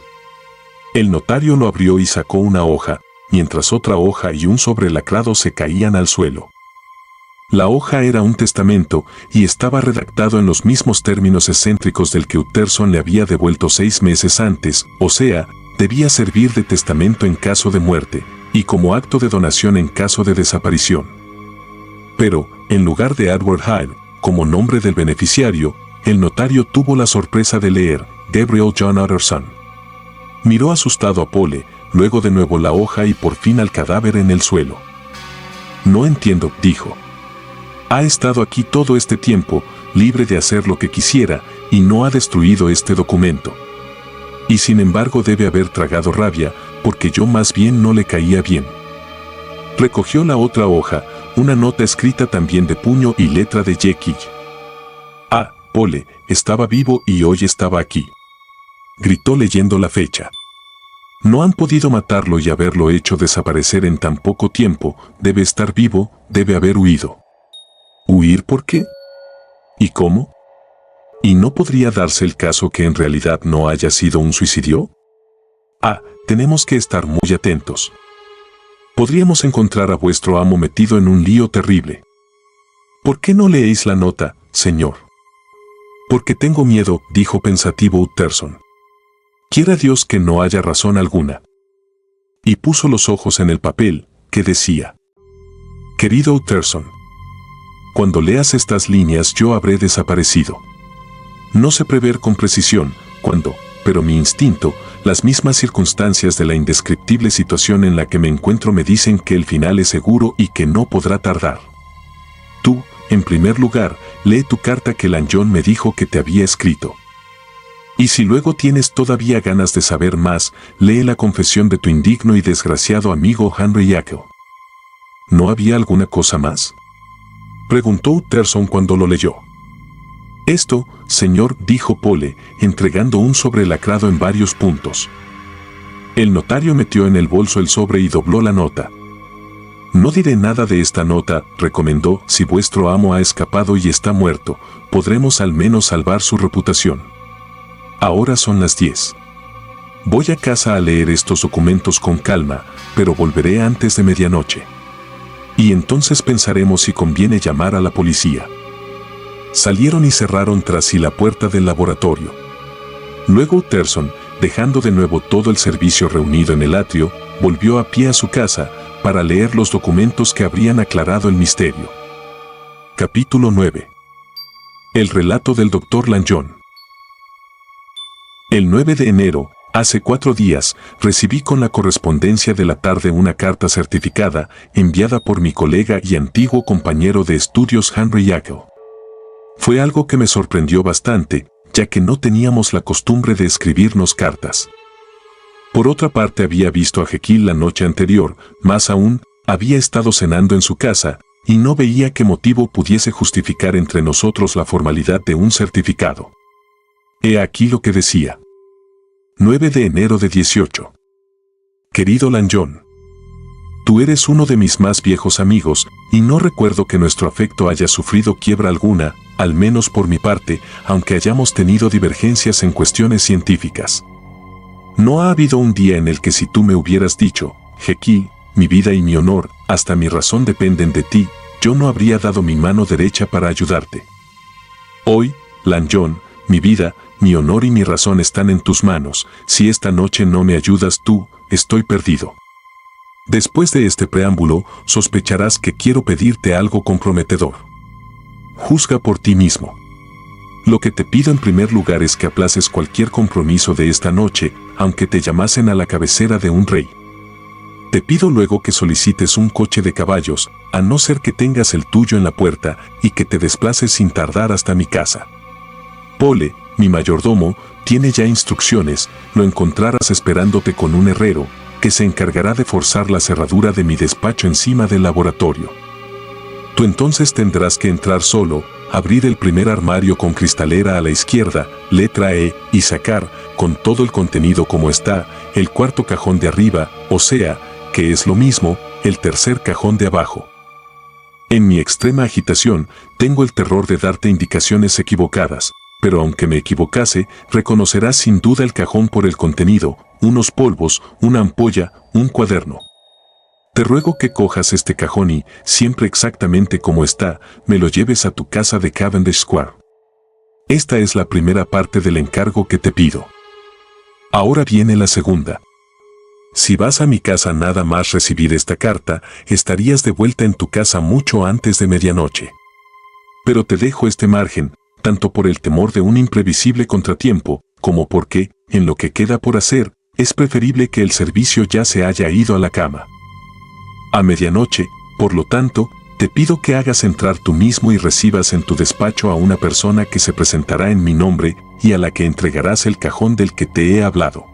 El notario lo abrió y sacó una hoja, mientras otra hoja y un sobre lacrado se caían al suelo. La hoja era un testamento y estaba redactado en los mismos términos excéntricos del que Utterson le había devuelto 6 meses antes, o sea, debía servir de testamento en caso de muerte, y como acto de donación en caso de desaparición. Pero, en lugar de Edward Hyde, como nombre del beneficiario, el notario tuvo la sorpresa de leer Gabriel John Utterson. Miró asustado a Pole, luego de nuevo la hoja y por fin al cadáver en el suelo. No entiendo, dijo. Ha estado aquí todo este tiempo, libre de hacer lo que quisiera, y no ha destruido este documento. Y sin embargo debe haber tragado rabia, porque yo más bien no le caía bien. Recogió la otra hoja, una nota escrita también de puño y letra de Jekyll. Ah, Pole, estaba vivo y hoy estaba aquí. Gritó leyendo la fecha. No han podido matarlo y haberlo hecho desaparecer en tan poco tiempo, debe estar vivo, debe haber huido. ¿Huir por qué? ¿Y cómo? ¿Y no podría darse el caso que en realidad no haya sido un suicidio? Ah, tenemos que estar muy atentos. Podríamos encontrar a vuestro amo metido en un lío terrible. ¿Por qué no leéis la nota, señor? Porque tengo miedo, dijo pensativo Utterson. Quiera Dios que no haya razón alguna. Y puso los ojos en el papel, que decía: Querido Utterson, cuando leas estas líneas yo habré desaparecido. No sé prever con precisión cuándo, pero mi instinto, las mismas circunstancias de la indescriptible situación en la que me encuentro me dicen que el final es seguro y que no podrá tardar. Tú, en primer lugar, lee tu carta que Lanyon me dijo que te había escrito. Y si luego tienes todavía ganas de saber más, lee la confesión de tu indigno y desgraciado amigo Henry Jekyll. ¿No había alguna cosa más? Preguntó Utterson cuando lo leyó. Esto, señor, dijo Pole, entregando un sobre lacrado en varios puntos. El notario metió en el bolso el sobre y dobló la nota. No diré nada de esta nota, recomendó, si vuestro amo ha escapado y está muerto, podremos al menos salvar su reputación. Ahora son las 10. Voy a casa a leer estos documentos con calma, pero volveré antes de medianoche. Y entonces pensaremos si conviene llamar a la policía. Salieron y cerraron tras sí la puerta del laboratorio. Luego Utterson, dejando de nuevo todo el servicio reunido en el atrio, volvió a pie a su casa para leer los documentos que habrían aclarado el misterio. Capítulo 9. El relato del Dr. Lanjon. El 9 de enero, hace 4 días, recibí con la correspondencia de la tarde una carta certificada enviada por mi colega y antiguo compañero de estudios Henry Jekyll. Fue algo que me sorprendió bastante, ya que no teníamos la costumbre de escribirnos cartas. Por otra parte, había visto a Jekyll la noche anterior, más aún, había estado cenando en su casa, y no veía qué motivo pudiese justificar entre nosotros la formalidad de un certificado. He aquí lo que decía. 9 de enero de 18. Querido Lanjon, tú eres uno de mis más viejos amigos, y no recuerdo que nuestro afecto haya sufrido quiebra alguna, al menos por mi parte, aunque hayamos tenido divergencias en cuestiones científicas. No ha habido un día en el que si tú me hubieras dicho, Jekyll, mi vida y mi honor, hasta mi razón dependen de ti, yo no habría dado mi mano derecha para ayudarte. Hoy, Lanjon, mi vida, mi honor y mi razón están en tus manos, si esta noche no me ayudas tú, estoy perdido. Después de este preámbulo, sospecharás que quiero pedirte algo comprometedor. Juzga por ti mismo. Lo que te pido en primer lugar es que aplaces cualquier compromiso de esta noche, aunque te llamasen a la cabecera de un rey. Te pido luego que solicites un coche de caballos, a no ser que tengas el tuyo en la puerta, y que te desplaces sin tardar hasta mi casa. Pole, mi mayordomo, tiene ya instrucciones, lo encontrarás esperándote con un herrero, que se encargará de forzar la cerradura de mi despacho encima del laboratorio. Tú entonces tendrás que entrar solo, abrir el primer armario con cristalera a la izquierda, letra E, y sacar, con todo el contenido como está, el cuarto cajón de arriba, o sea, que es lo mismo, el tercer cajón de abajo. En mi extrema agitación, tengo el terror de darte indicaciones equivocadas, pero aunque me equivocase, reconocerás sin duda el cajón por el contenido, unos polvos, una ampolla, un cuaderno. Te ruego que cojas este cajón y, siempre exactamente como está, me lo lleves a tu casa de Cavendish Square. Esta es la primera parte del encargo que te pido. Ahora viene la segunda. Si vas a mi casa nada más recibir esta carta, estarías de vuelta en tu casa mucho antes de medianoche. Pero te dejo este margen, tanto por el temor de un imprevisible contratiempo, como porque, en lo que queda por hacer, es preferible que el servicio ya se haya ido a la cama. A medianoche, por lo tanto, te pido que hagas entrar tú mismo y recibas en tu despacho a una persona que se presentará en mi nombre y a la que entregarás el cajón del que te he hablado.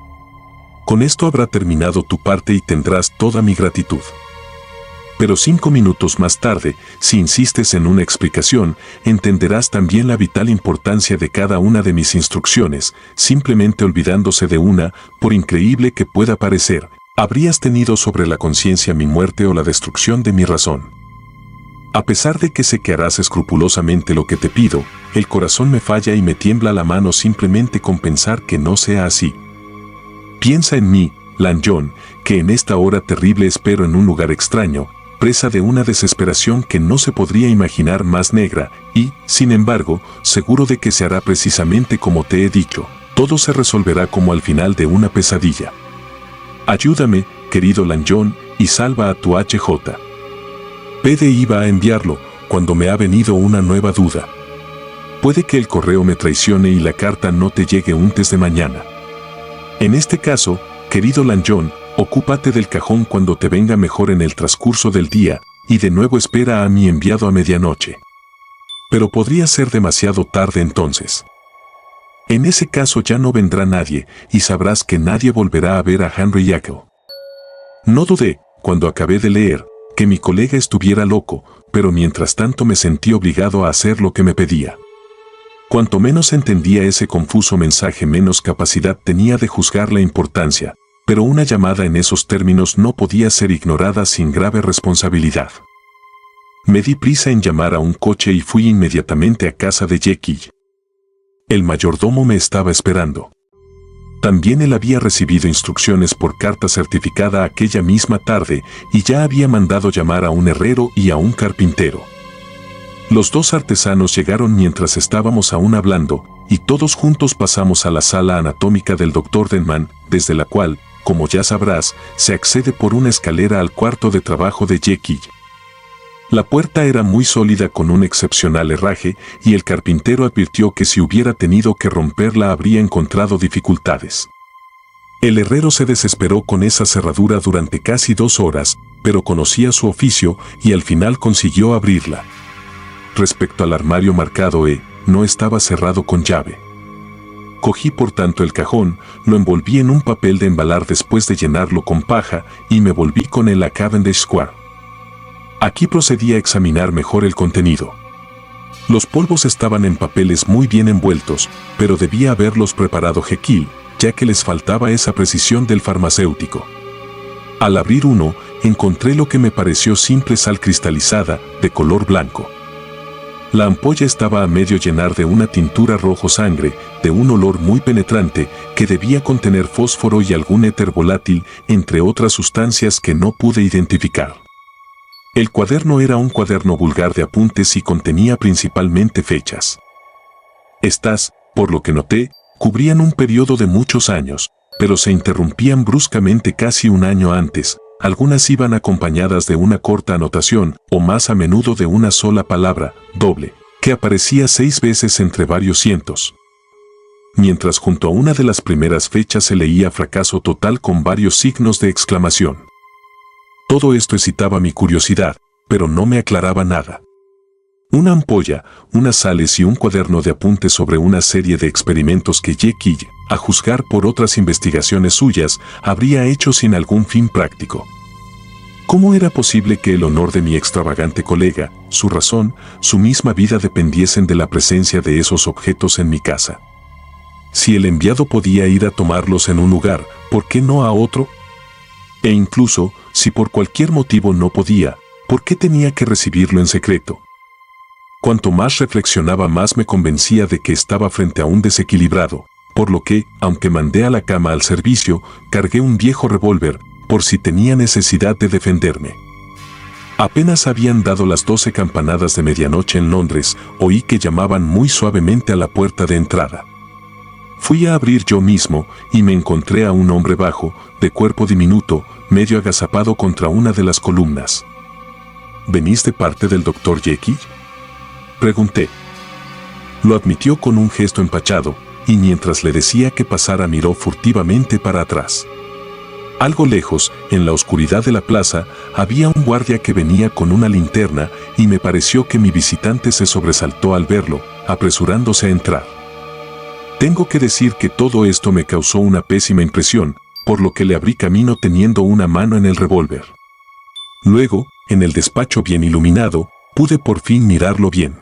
Con esto habrá terminado tu parte y tendrás toda mi gratitud. Pero 5 minutos más tarde, si insistes en una explicación, entenderás también la vital importancia de cada una de mis instrucciones, simplemente olvidándose de una, por increíble que pueda parecer, habrías tenido sobre la conciencia mi muerte o la destrucción de mi razón. A pesar de que sé que harás escrupulosamente lo que te pido, el corazón me falla y me tiembla la mano simplemente con pensar que no sea así. Piensa en mí, Lanjon, que en esta hora terrible espero en un lugar extraño, presa de una desesperación que no se podría imaginar más negra, y, sin embargo, seguro de que se hará precisamente como te he dicho, todo se resolverá como al final de una pesadilla. Ayúdame, querido Lanjon, y salva a tu HJ. Pede iba a enviarlo, cuando me ha venido una nueva duda. Puede que el correo me traicione y la carta no te llegue antes de mañana. En este caso, querido Lanjon, ocúpate del cajón cuando te venga mejor en el transcurso del día, y de nuevo espera a mi enviado a medianoche. Pero podría ser demasiado tarde entonces. En ese caso ya no vendrá nadie, y sabrás que nadie volverá a ver a Henry Jekyll. No dudé, cuando acabé de leer, que mi colega estuviera loco, pero mientras tanto me sentí obligado a hacer lo que me pedía. Cuanto menos entendía ese confuso mensaje, menos capacidad tenía de juzgar la importancia, pero una llamada en esos términos no podía ser ignorada sin grave responsabilidad. Me di prisa en llamar a un coche y fui inmediatamente a casa de Jekyll. El mayordomo me estaba esperando. También él había recibido instrucciones por carta certificada aquella misma tarde y ya había mandado llamar a un herrero y a un carpintero. Los dos artesanos llegaron mientras estábamos aún hablando, y todos juntos pasamos a la sala anatómica del Dr. Denman, desde la cual, como ya sabrás, se accede por una escalera al cuarto de trabajo de Jekyll. La puerta era muy sólida con un excepcional herraje, y el carpintero advirtió que si hubiera tenido que romperla habría encontrado dificultades. El herrero se desesperó con esa cerradura durante casi 2 horas, pero conocía su oficio y al final consiguió abrirla. Respecto al armario marcado E, no estaba cerrado con llave. Cogí por tanto el cajón, lo envolví en un papel de embalar después de llenarlo con paja y me volví con él a Cavendish Square. Aquí procedí a examinar mejor el contenido. Los polvos estaban en papeles muy bien envueltos, pero debía haberlos preparado Jekyll, ya que les faltaba esa precisión del farmacéutico. Al abrir uno, encontré lo que me pareció simple sal cristalizada, de color blanco. La ampolla estaba a medio llenar de una tintura rojo sangre, de un olor muy penetrante, que debía contener fósforo y algún éter volátil, entre otras sustancias que no pude identificar. El cuaderno era un cuaderno vulgar de apuntes y contenía principalmente fechas. Estas, por lo que noté, cubrían un periodo de muchos años, pero se interrumpían bruscamente casi un año antes. Algunas iban acompañadas de una corta anotación, o más a menudo de una sola palabra, doble, que aparecía 6 veces entre varios cientos. Mientras junto a una de las primeras fechas se leía fracaso total con varios signos de exclamación. Todo esto excitaba mi curiosidad, pero no me aclaraba nada. Una ampolla, unas sales y un cuaderno de apuntes sobre una serie de experimentos que Jekyll, a juzgar por otras investigaciones suyas, habría hecho sin algún fin práctico. ¿Cómo era posible que el honor de mi extravagante colega, su razón, su misma vida dependiesen de la presencia de esos objetos en mi casa? Si el enviado podía ir a tomarlos en un lugar, ¿por qué no a otro? E incluso, si por cualquier motivo no podía, ¿por qué tenía que recibirlo en secreto? Cuanto más reflexionaba, más me convencía de que estaba frente a un desequilibrado, por lo que, aunque mandé a la cama al servicio, cargué un viejo revólver, por si tenía necesidad de defenderme. Apenas habían dado las 12 campanadas de medianoche en Londres, oí que llamaban muy suavemente a la puerta de entrada. Fui a abrir yo mismo, y me encontré a un hombre bajo, de cuerpo diminuto, medio agazapado contra una de las columnas. ¿Venís de parte del Dr. Jekyll?, pregunté. Lo admitió con un gesto empachado, y mientras le decía que pasara miró furtivamente para atrás. Algo lejos, en la oscuridad de la plaza, había un guardia que venía con una linterna, y me pareció que mi visitante se sobresaltó al verlo, apresurándose a entrar. Tengo que decir que todo esto me causó una pésima impresión, por lo que le abrí camino teniendo una mano en el revólver. Luego, en el despacho bien iluminado, pude por fin mirarlo bien.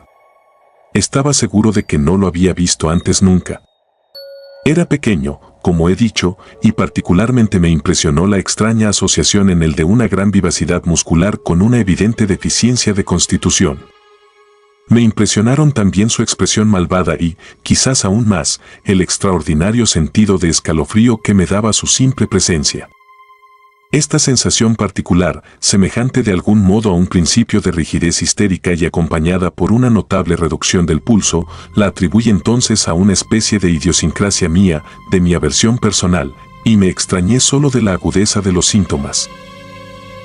Estaba seguro de que no lo había visto antes nunca. Era pequeño, como he dicho, y particularmente me impresionó la extraña asociación en él de una gran vivacidad muscular con una evidente deficiencia de constitución. Me impresionaron también su expresión malvada y, quizás aún más, el extraordinario sentido de escalofrío que me daba su simple presencia. Esta sensación particular, semejante de algún modo a un principio de rigidez histérica y acompañada por una notable reducción del pulso, la atribuí entonces a una especie de idiosincrasia mía, de mi aversión personal, y me extrañé solo de la agudeza de los síntomas.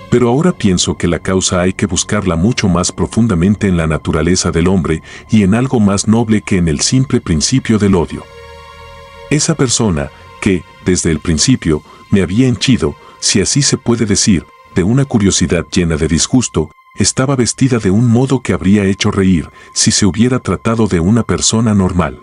Pero ahora pienso que la causa hay que buscarla mucho más profundamente en la naturaleza del hombre y en algo más noble que en el simple principio del odio. Esa persona, que, desde el principio, me había henchido, si así se puede decir, de una curiosidad llena de disgusto, estaba vestida de un modo que habría hecho reír si se hubiera tratado de una persona normal.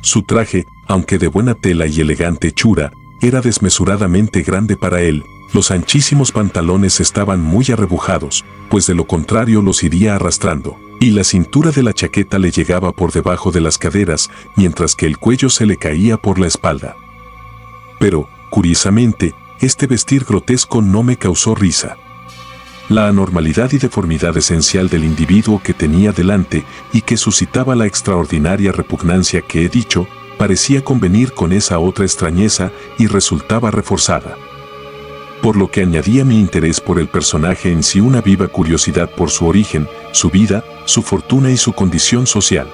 Su traje, aunque de buena tela y elegante hechura, era desmesuradamente grande para él, Los anchísimos pantalones estaban muy arrebujados, pues de lo contrario los iría arrastrando, y la cintura de la chaqueta le llegaba por debajo de las caderas, mientras que el cuello se le caía por la espalda. Pero, curiosamente, este vestir grotesco no me causó risa. La anormalidad y deformidad esencial del individuo que tenía delante y que suscitaba la extraordinaria repugnancia que he dicho, parecía convenir con esa otra extrañeza y resultaba reforzada. Por lo que añadía mi interés por el personaje en sí una viva curiosidad por su origen, su vida, su fortuna y su condición social.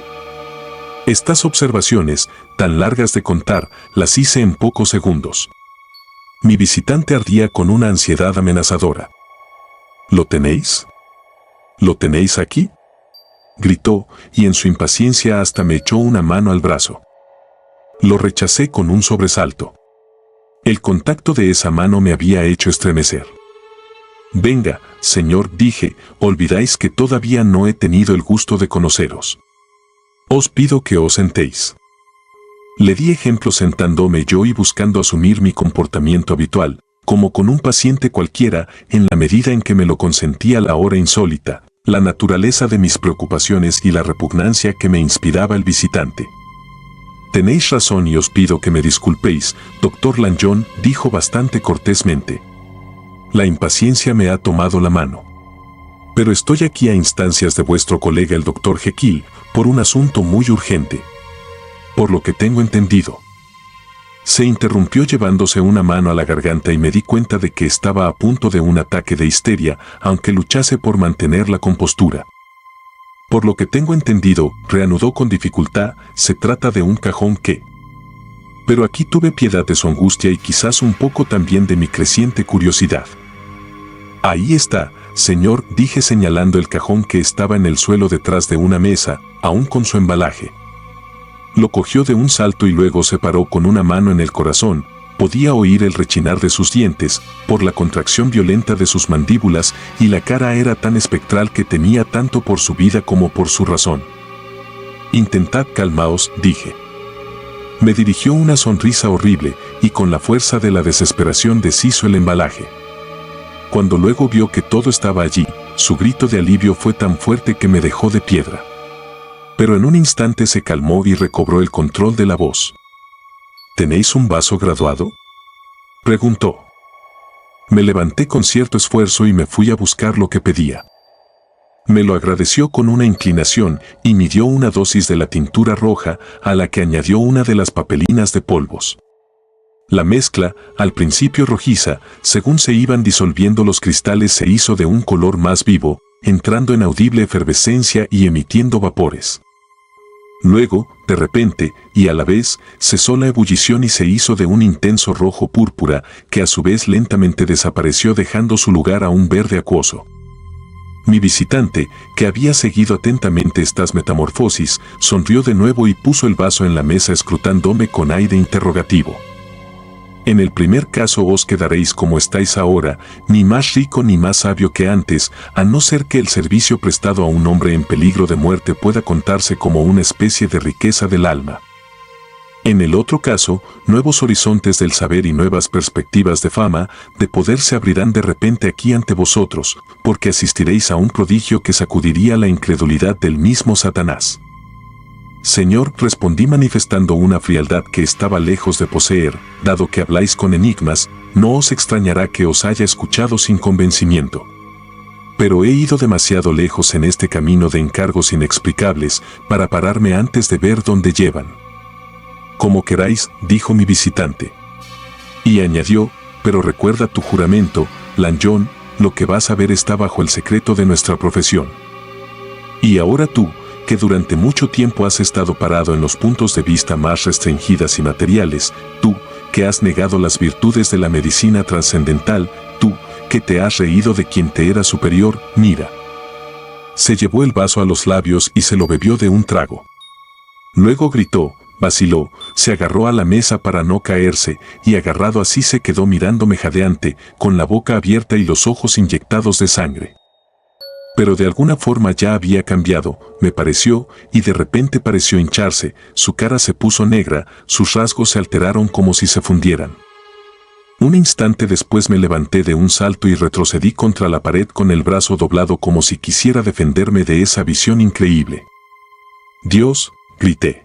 Estas observaciones, tan largas de contar, las hice en pocos segundos. Mi visitante ardía con una ansiedad amenazadora. ¿Lo tenéis? ¿Lo tenéis aquí?, gritó, y en su impaciencia hasta me echó una mano al brazo. Lo rechacé con un sobresalto. El contacto de esa mano me había hecho estremecer. Venga, señor, dije, olvidáis que todavía no he tenido el gusto de conoceros. Os pido que os sentéis. Le di ejemplo sentándome yo y buscando asumir mi comportamiento habitual, como con un paciente cualquiera, en la medida en que me lo consentía la hora insólita, la naturaleza de mis preocupaciones y la repugnancia que me inspiraba el visitante. Tenéis razón y os pido que me disculpéis, doctor Lanjon, dijo bastante cortésmente. La impaciencia me ha tomado la mano. Pero estoy aquí a instancias de vuestro colega el doctor Jekyll, por un asunto muy urgente. Por lo que tengo entendido. Se interrumpió llevándose una mano a la garganta y me di cuenta de que estaba a punto de un ataque de histeria, aunque luchase por mantener la compostura. Por lo que tengo entendido, reanudó con dificultad, se trata de un cajón que... Pero aquí tuve piedad de su angustia y quizás un poco también de mi creciente curiosidad. Ahí está, señor, dije señalando el cajón que estaba en el suelo detrás de una mesa, aún con su embalaje. Lo cogió de un salto y luego se paró con una mano en el corazón. Podía oír el rechinar de sus dientes, por la contracción violenta de sus mandíbulas, y la cara era tan espectral que temía tanto por su vida como por su razón. Intentad calmaos, dije. Me dirigió una sonrisa horrible, y con la fuerza de la desesperación deshizo el embalaje. Cuando luego vio que todo estaba allí, su grito de alivio fue tan fuerte que me dejó de piedra. Pero en un instante se calmó y recobró el control de la voz. ¿Tenéis un vaso graduado?, preguntó. Me levanté con cierto esfuerzo y me fui a buscar lo que pedía. Me lo agradeció con una inclinación y midió una dosis de la tintura roja, a la que añadió una de las papelinas de polvos. La mezcla, al principio rojiza, según se iban disolviendo los cristales se hizo de un color más vivo, entrando en audible efervescencia y emitiendo vapores. Luego, de repente, y a la vez, cesó la ebullición y se hizo de un intenso rojo púrpura, que a su vez lentamente desapareció dejando su lugar a un verde acuoso. Mi visitante, que había seguido atentamente estas metamorfosis, sonrió de nuevo y puso el vaso en la mesa escrutándome con aire interrogativo. En el primer caso os quedaréis como estáis ahora, ni más rico ni más sabio que antes, a no ser que el servicio prestado a un hombre en peligro de muerte pueda contarse como una especie de riqueza del alma. En el otro caso, nuevos horizontes del saber y nuevas perspectivas de fama, de poder se abrirán de repente aquí ante vosotros, porque asistiréis a un prodigio que sacudiría la incredulidad del mismo Satanás. Señor, respondí manifestando una frialdad que estaba lejos de poseer, dado que habláis con enigmas, no os extrañará que os haya escuchado sin convencimiento. Pero he ido demasiado lejos en este camino de encargos inexplicables para pararme antes de ver dónde llevan. Como queráis, dijo mi visitante. Y añadió, pero recuerda tu juramento, Lanjon, lo que vas a ver está bajo el secreto de nuestra profesión. Y ahora tú, que durante mucho tiempo has estado parado en los puntos de vista más restringidas y materiales, tú, que has negado las virtudes de la medicina trascendental, tú, que te has reído de quien te era superior, mira. Se llevó el vaso a los labios y se lo bebió de un trago. Luego gritó, vaciló, se agarró a la mesa para no caerse, y agarrado así se quedó mirándome jadeante, con la boca abierta y los ojos inyectados de sangre. Pero de alguna forma ya había cambiado, me pareció, y de repente pareció hincharse, su cara se puso negra, sus rasgos se alteraron como si se fundieran. Un instante después me levanté de un salto y retrocedí contra la pared con el brazo doblado como si quisiera defenderme de esa visión increíble. «Dios», grité.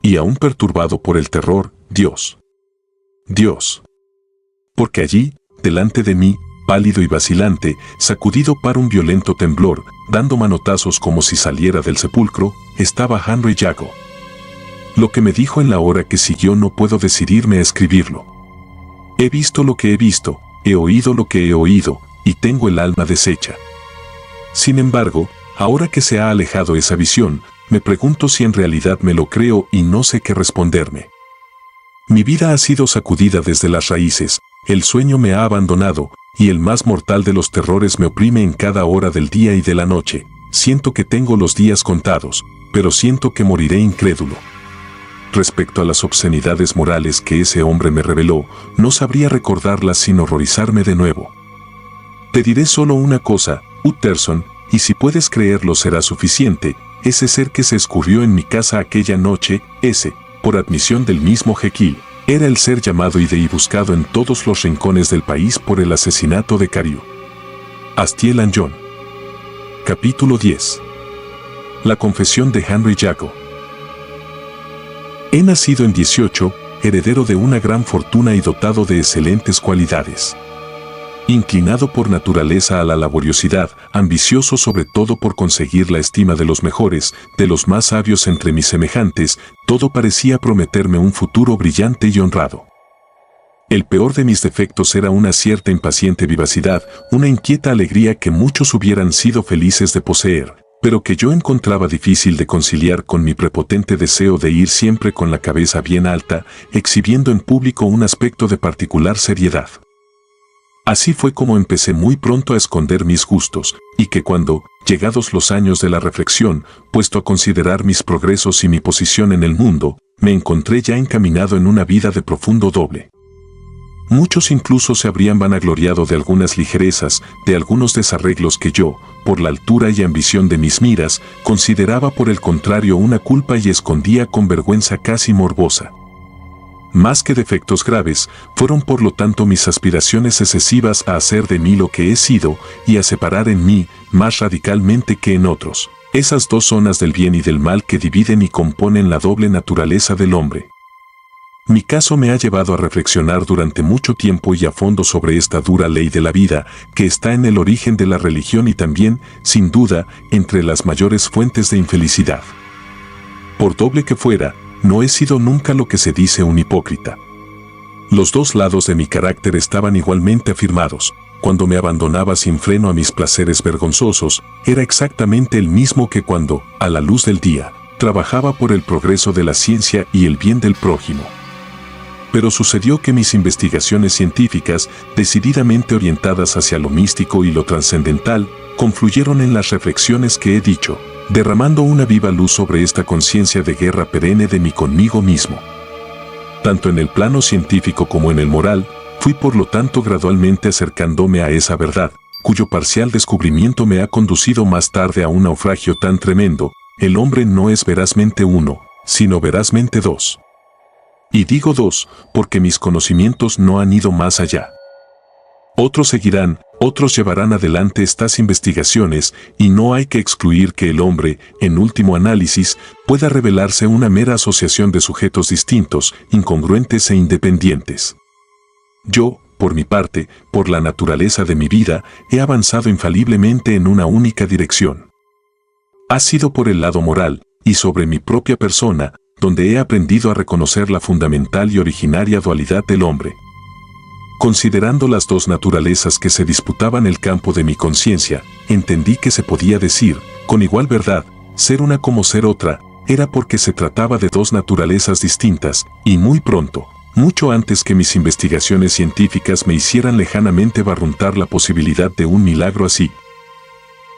Y aún perturbado por el terror, «Dios. Dios». Porque allí, delante de mí, pálido y vacilante, sacudido por un violento temblor, dando manotazos como si saliera del sepulcro, estaba Henry Jago. Lo que me dijo en la hora que siguió no puedo decidirme a escribirlo. He visto lo que he visto, he oído lo que he oído, y tengo el alma deshecha. Sin embargo, ahora que se ha alejado esa visión, me pregunto si en realidad me lo creo y no sé qué responderme. Mi vida ha sido sacudida desde las raíces, el sueño me ha abandonado, y el más mortal de los terrores me oprime en cada hora del día y de la noche. Siento que tengo los días contados, pero siento que moriré incrédulo. Respecto a las obscenidades morales que ese hombre me reveló, no sabría recordarlas sin horrorizarme de nuevo. Te diré solo una cosa, Utterson, y si puedes creerlo será suficiente, ese ser que se escurrió en mi casa aquella noche, ese, por admisión del mismo Jekyll, era el ser llamado y buscado en todos los rincones del país por el asesinato de Carew. Astiel and John. Capítulo 10. La confesión de Henry Jago. He nacido en 18, heredero de una gran fortuna y dotado de excelentes cualidades. Inclinado por naturaleza a la laboriosidad, ambicioso sobre todo por conseguir la estima de los mejores, de los más sabios entre mis semejantes, todo parecía prometerme un futuro brillante y honrado. El peor de mis defectos era una cierta impaciente vivacidad, una inquieta alegría que muchos hubieran sido felices de poseer, pero que yo encontraba difícil de conciliar con mi prepotente deseo de ir siempre con la cabeza bien alta, exhibiendo en público un aspecto de particular seriedad. Así fue como empecé muy pronto a esconder mis gustos, y que cuando, llegados los años de la reflexión, puesto a considerar mis progresos y mi posición en el mundo, me encontré ya encaminado en una vida de profundo doble. Muchos incluso se habrían vanagloriado de algunas ligerezas, de algunos desarreglos que yo, por la altura y ambición de mis miras, consideraba por el contrario una culpa y escondía con vergüenza casi morbosa. Más que defectos graves, fueron por lo tanto mis aspiraciones excesivas a hacer de mí lo que he sido y a separar en mí, más radicalmente que en otros, esas dos zonas del bien y del mal que dividen y componen la doble naturaleza del hombre. Mi caso me ha llevado a reflexionar durante mucho tiempo y a fondo sobre esta dura ley de la vida, que está en el origen de la religión y también, sin duda, entre las mayores fuentes de infelicidad. Por doble que fuera, no he sido nunca lo que se dice un hipócrita. Los dos lados de mi carácter estaban igualmente afirmados. Cuando me abandonaba sin freno a mis placeres vergonzosos, era exactamente el mismo que cuando, a la luz del día, trabajaba por el progreso de la ciencia y el bien del prójimo. Pero sucedió que mis investigaciones científicas, decididamente orientadas hacia lo místico y lo trascendental, confluyeron en las reflexiones que he dicho, derramando una viva luz sobre esta conciencia de guerra perenne de mí conmigo mismo. Tanto en el plano científico como en el moral, fui por lo tanto gradualmente acercándome a esa verdad, cuyo parcial descubrimiento me ha conducido más tarde a un naufragio tan tremendo: el hombre no es verazmente uno, sino verazmente dos. Y digo dos, porque mis conocimientos no han ido más allá. Otros seguirán, otros llevarán adelante estas investigaciones, y no hay que excluir que el hombre, en último análisis, pueda revelarse una mera asociación de sujetos distintos, incongruentes e independientes. Yo, por mi parte, por la naturaleza de mi vida, he avanzado infaliblemente en una única dirección. Ha sido por el lado moral, y sobre mi propia persona, donde he aprendido a reconocer la fundamental y originaria dualidad del hombre. Considerando las dos naturalezas que se disputaban el campo de mi conciencia, entendí que se podía decir, con igual verdad, ser una como ser otra, era porque se trataba de dos naturalezas distintas, y muy pronto, mucho antes que mis investigaciones científicas me hicieran lejanamente barruntar la posibilidad de un milagro así.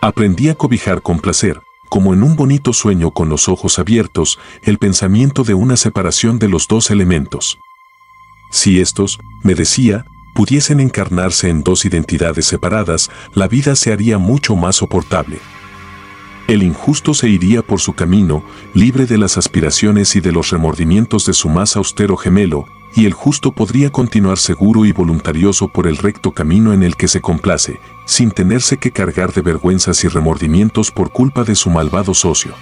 Aprendí a cobijar con placer, como en un bonito sueño con los ojos abiertos, el pensamiento de una separación de los dos elementos. Si estos, me decía, pudiesen encarnarse en dos identidades separadas, la vida se haría mucho más soportable. El injusto se iría por su camino, libre de las aspiraciones y de los remordimientos de su más austero gemelo, y el justo podría continuar seguro y voluntarioso por el recto camino en el que se complace, sin tenerse que cargar de vergüenzas y remordimientos por culpa de su malvado socio.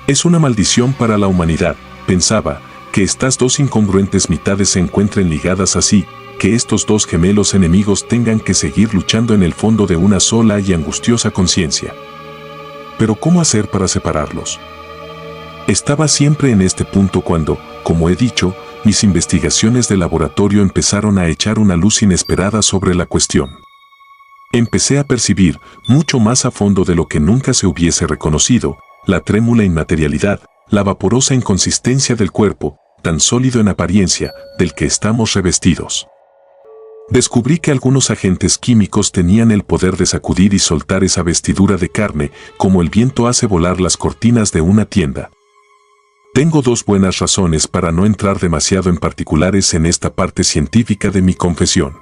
Es una maldición para la humanidad, pensaba, que estas dos incongruentes mitades se encuentren ligadas así, que estos dos gemelos enemigos tengan que seguir luchando en el fondo de una sola y angustiosa conciencia. Pero ¿cómo hacer para separarlos? Estaba siempre en este punto cuando, como he dicho, mis investigaciones de laboratorio empezaron a echar una luz inesperada sobre la cuestión. Empecé a percibir, mucho más a fondo de lo que nunca se hubiese reconocido, la trémula inmaterialidad, la vaporosa inconsistencia del cuerpo, tan sólido en apariencia, del que estamos revestidos. Descubrí que algunos agentes químicos tenían el poder de sacudir y soltar esa vestidura de carne, como el viento hace volar las cortinas de una tienda. Tengo dos buenas razones para no entrar demasiado en particulares en esta parte científica de mi confesión.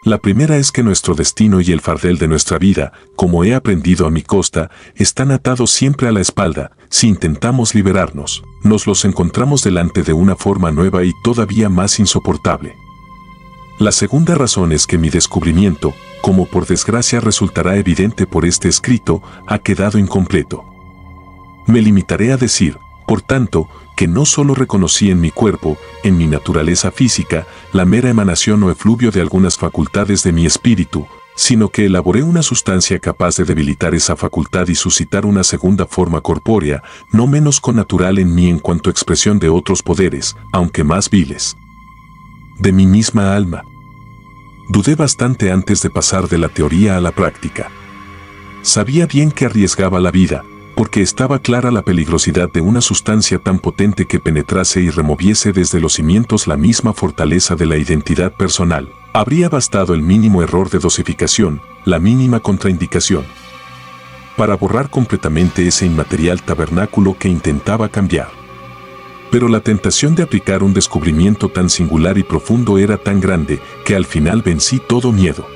La primera es que nuestro destino y el fardel de nuestra vida, como he aprendido a mi costa, están atados siempre a la espalda. Si intentamos liberarnos, nos los encontramos delante de una forma nueva y todavía más insoportable. La segunda razón es que mi descubrimiento, como por desgracia resultará evidente por este escrito, ha quedado incompleto. Me limitaré a decir, por tanto, que no solo reconocí en mi cuerpo, en mi naturaleza física, la mera emanación o efluvio de algunas facultades de mi espíritu, sino que elaboré una sustancia capaz de debilitar esa facultad y suscitar una segunda forma corpórea, no menos connatural en mí en cuanto a expresión de otros poderes, aunque más viles. De mi misma alma. Dudé bastante antes de pasar de la teoría a la práctica. Sabía bien que arriesgaba la vida, porque estaba clara la peligrosidad de una sustancia tan potente que penetrase y removiese desde los cimientos la misma fortaleza de la identidad personal. Habría bastado el mínimo error de dosificación, la mínima contraindicación, para borrar completamente ese inmaterial tabernáculo que intentaba cambiar. Pero la tentación de aplicar un descubrimiento tan singular y profundo era tan grande que al final vencí todo miedo.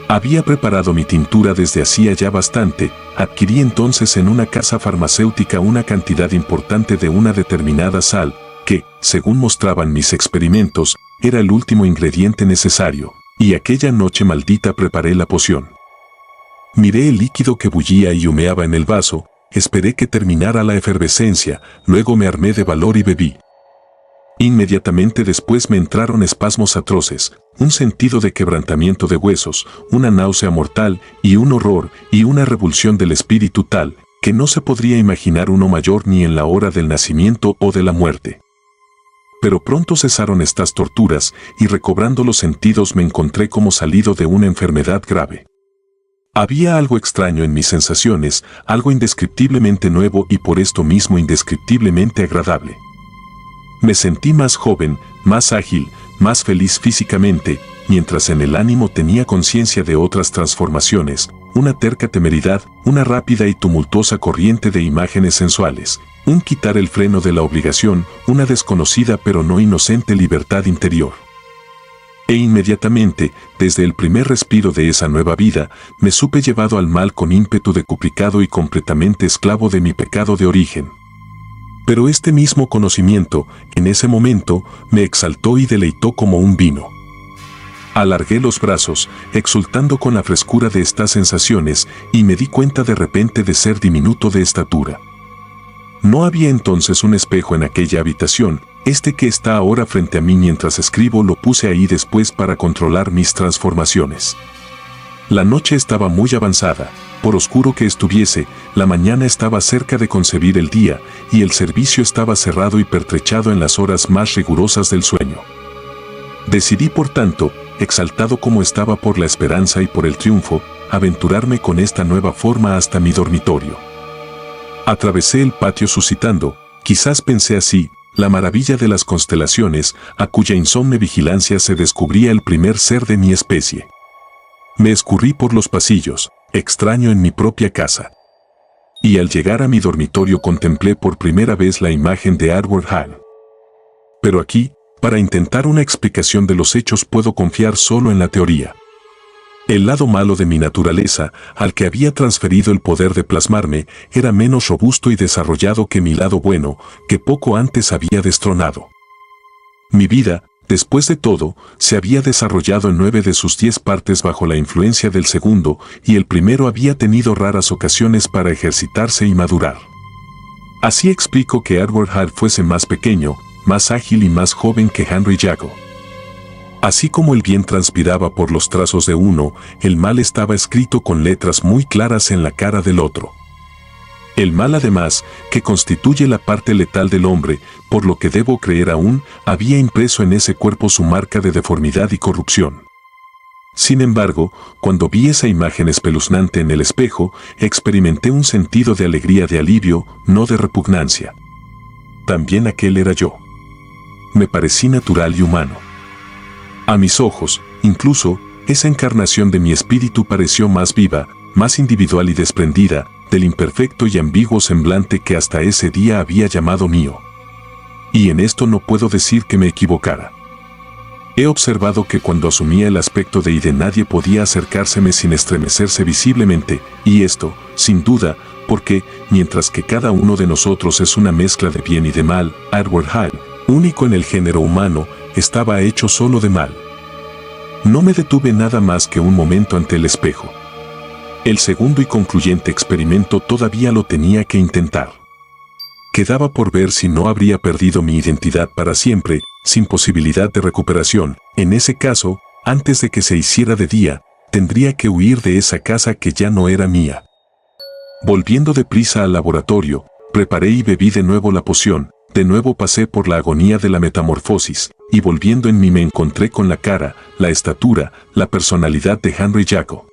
Había preparado mi tintura desde hacía ya bastante, adquirí entonces en una casa farmacéutica una cantidad importante de una determinada sal, que, según mostraban mis experimentos, era el último ingrediente necesario, y aquella noche maldita preparé la poción. Miré el líquido que bullía y humeaba en el vaso, esperé que terminara la efervescencia, luego me armé de valor y bebí. Inmediatamente después me entraron espasmos atroces, un sentido de quebrantamiento de huesos, una náusea mortal y un horror y una revulsión del espíritu tal, que no se podría imaginar uno mayor ni en la hora del nacimiento o de la muerte. Pero pronto cesaron estas torturas y recobrando los sentidos me encontré como salido de una enfermedad grave. Había algo extraño en mis sensaciones, algo indescriptiblemente nuevo y por esto mismo indescriptiblemente agradable. Me sentí más joven, más ágil, más feliz físicamente, mientras en el ánimo tenía conciencia de otras transformaciones, una terca temeridad, una rápida y tumultuosa corriente de imágenes sensuales, un quitar el freno de la obligación, una desconocida pero no inocente libertad interior. E inmediatamente, desde el primer respiro de esa nueva vida, me supe llevado al mal con ímpetu decuplicado y completamente esclavo de mi pecado de origen. Pero este mismo conocimiento, en ese momento, me exaltó y deleitó como un vino. Alargué los brazos, exultando con la frescura de estas sensaciones, y me di cuenta de repente de ser diminuto de estatura. No había entonces un espejo en aquella habitación, este que está ahora frente a mí mientras escribo lo puse ahí después para controlar mis transformaciones. La noche estaba muy avanzada, por oscuro que estuviese, la mañana estaba cerca de concebir el día, y el servicio estaba cerrado y pertrechado en las horas más rigurosas del sueño. Decidí, por tanto, exaltado como estaba por la esperanza y por el triunfo, aventurarme con esta nueva forma hasta mi dormitorio. Atravesé el patio suscitando, quizás pensé así, la maravilla de las constelaciones, a cuya insomne vigilancia se descubría el primer ser de mi especie. Me escurrí por los pasillos, extraño en mi propia casa. Y al llegar a mi dormitorio contemplé por primera vez la imagen de Edward Hall. Pero aquí, para intentar una explicación de los hechos puedo confiar solo en la teoría. El lado malo de mi naturaleza, al que había transferido el poder de plasmarme, era menos robusto y desarrollado que mi lado bueno, que poco antes había destronado. Mi vida, después de todo, se había desarrollado en 9 de sus 10 partes bajo la influencia del segundo, y el primero había tenido raras ocasiones para ejercitarse y madurar. Así explico que Edward Hall fuese más pequeño, más ágil y más joven que Henry Jago. Así como el bien transpiraba por los trazos de uno, el mal estaba escrito con letras muy claras en la cara del otro. El mal, además, que constituye la parte letal del hombre, por lo que debo creer aún, había impreso en ese cuerpo su marca de deformidad y corrupción. Sin embargo, cuando vi esa imagen espeluznante en el espejo, experimenté un sentido de alegría, de alivio, no de repugnancia. También aquel era yo. Me parecí natural y humano. A mis ojos, incluso, esa encarnación de mi espíritu pareció más viva, más individual y desprendida del imperfecto y ambiguo semblante que hasta ese día había llamado mío. Y en esto no puedo decir que me equivocara. He observado que cuando asumía el aspecto de Ide nadie podía acercárseme sin estremecerse visiblemente, y esto, sin duda, porque, mientras que cada uno de nosotros es una mezcla de bien y de mal, Edward Hall, único en el género humano, estaba hecho solo de mal. No me detuve nada más que un momento ante el espejo. El segundo y concluyente experimento todavía lo tenía que intentar. Quedaba por ver si no habría perdido mi identidad para siempre, sin posibilidad de recuperación. En ese caso, antes de que se hiciera de día, tendría que huir de esa casa que ya no era mía. Volviendo deprisa al laboratorio, preparé y bebí de nuevo la poción. De nuevo pasé por la agonía de la metamorfosis, y volviendo en mí me encontré con la cara, la estatura, la personalidad de Henry Jago.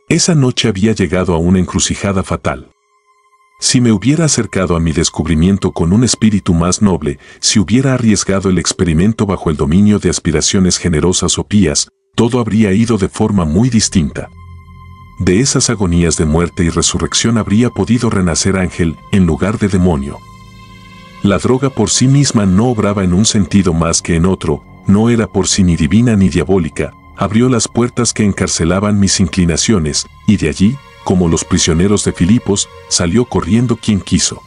Esa noche había llegado a una encrucijada fatal. Si me hubiera acercado a mi descubrimiento con un espíritu más noble, si hubiera arriesgado el experimento bajo el dominio de aspiraciones generosas o pías, todo habría ido de forma muy distinta. De esas agonías de muerte y resurrección habría podido renacer ángel en lugar de demonio. La droga por sí misma no obraba en un sentido más que en otro, no era por sí ni divina ni diabólica, abrió las puertas que encarcelaban mis inclinaciones, y de allí, como los prisioneros de Filipos, salió corriendo quien quiso.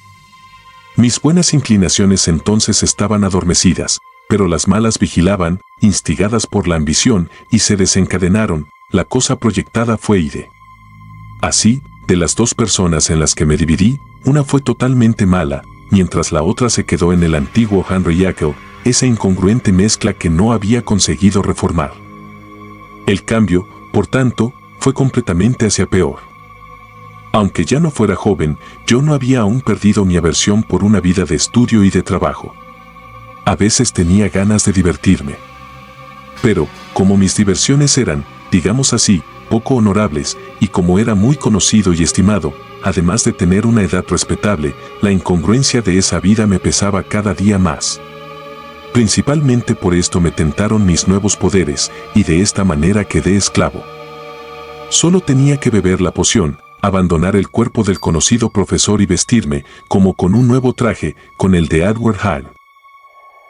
Mis buenas inclinaciones entonces estaban adormecidas, pero las malas vigilaban, instigadas por la ambición, y se desencadenaron. La cosa proyectada fue Ide. Así, de las 2 personas en las que me dividí, una fue totalmente mala, mientras la otra se quedó en el antiguo Henry Jago, esa incongruente mezcla que no había conseguido reformar. El cambio, por tanto, fue completamente hacia peor. Aunque ya no fuera joven, yo no había aún perdido mi aversión por una vida de estudio y de trabajo. A veces tenía ganas de divertirme. Pero, como mis diversiones eran, digamos así, poco honorables, y como era muy conocido y estimado, además de tener una edad respetable, la incongruencia de esa vida me pesaba cada día más. Principalmente por esto me tentaron mis nuevos poderes, y de esta manera quedé esclavo. Solo tenía que beber la poción, abandonar el cuerpo del conocido profesor y vestirme, como con un nuevo traje, con el de Edward Hall.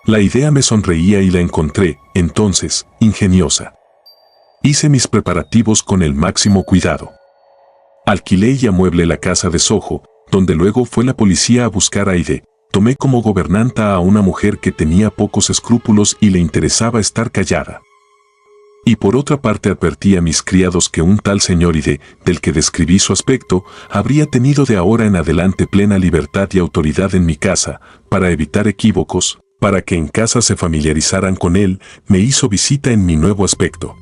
La idea me sonreía y la encontré, entonces, ingeniosa. Hice mis preparativos con el máximo cuidado. Alquilé y amueblé la casa de Soho, donde luego fue la policía a buscar a Ide. Tomé como gobernanta a una mujer que tenía pocos escrúpulos y le interesaba estar callada. Y por otra parte advertí a mis criados que un tal señor Ide, del que describí su aspecto, habría tenido de ahora en adelante plena libertad y autoridad en mi casa, para evitar equívocos, para que en casa se familiarizaran con él, me hizo visita en mi nuevo aspecto.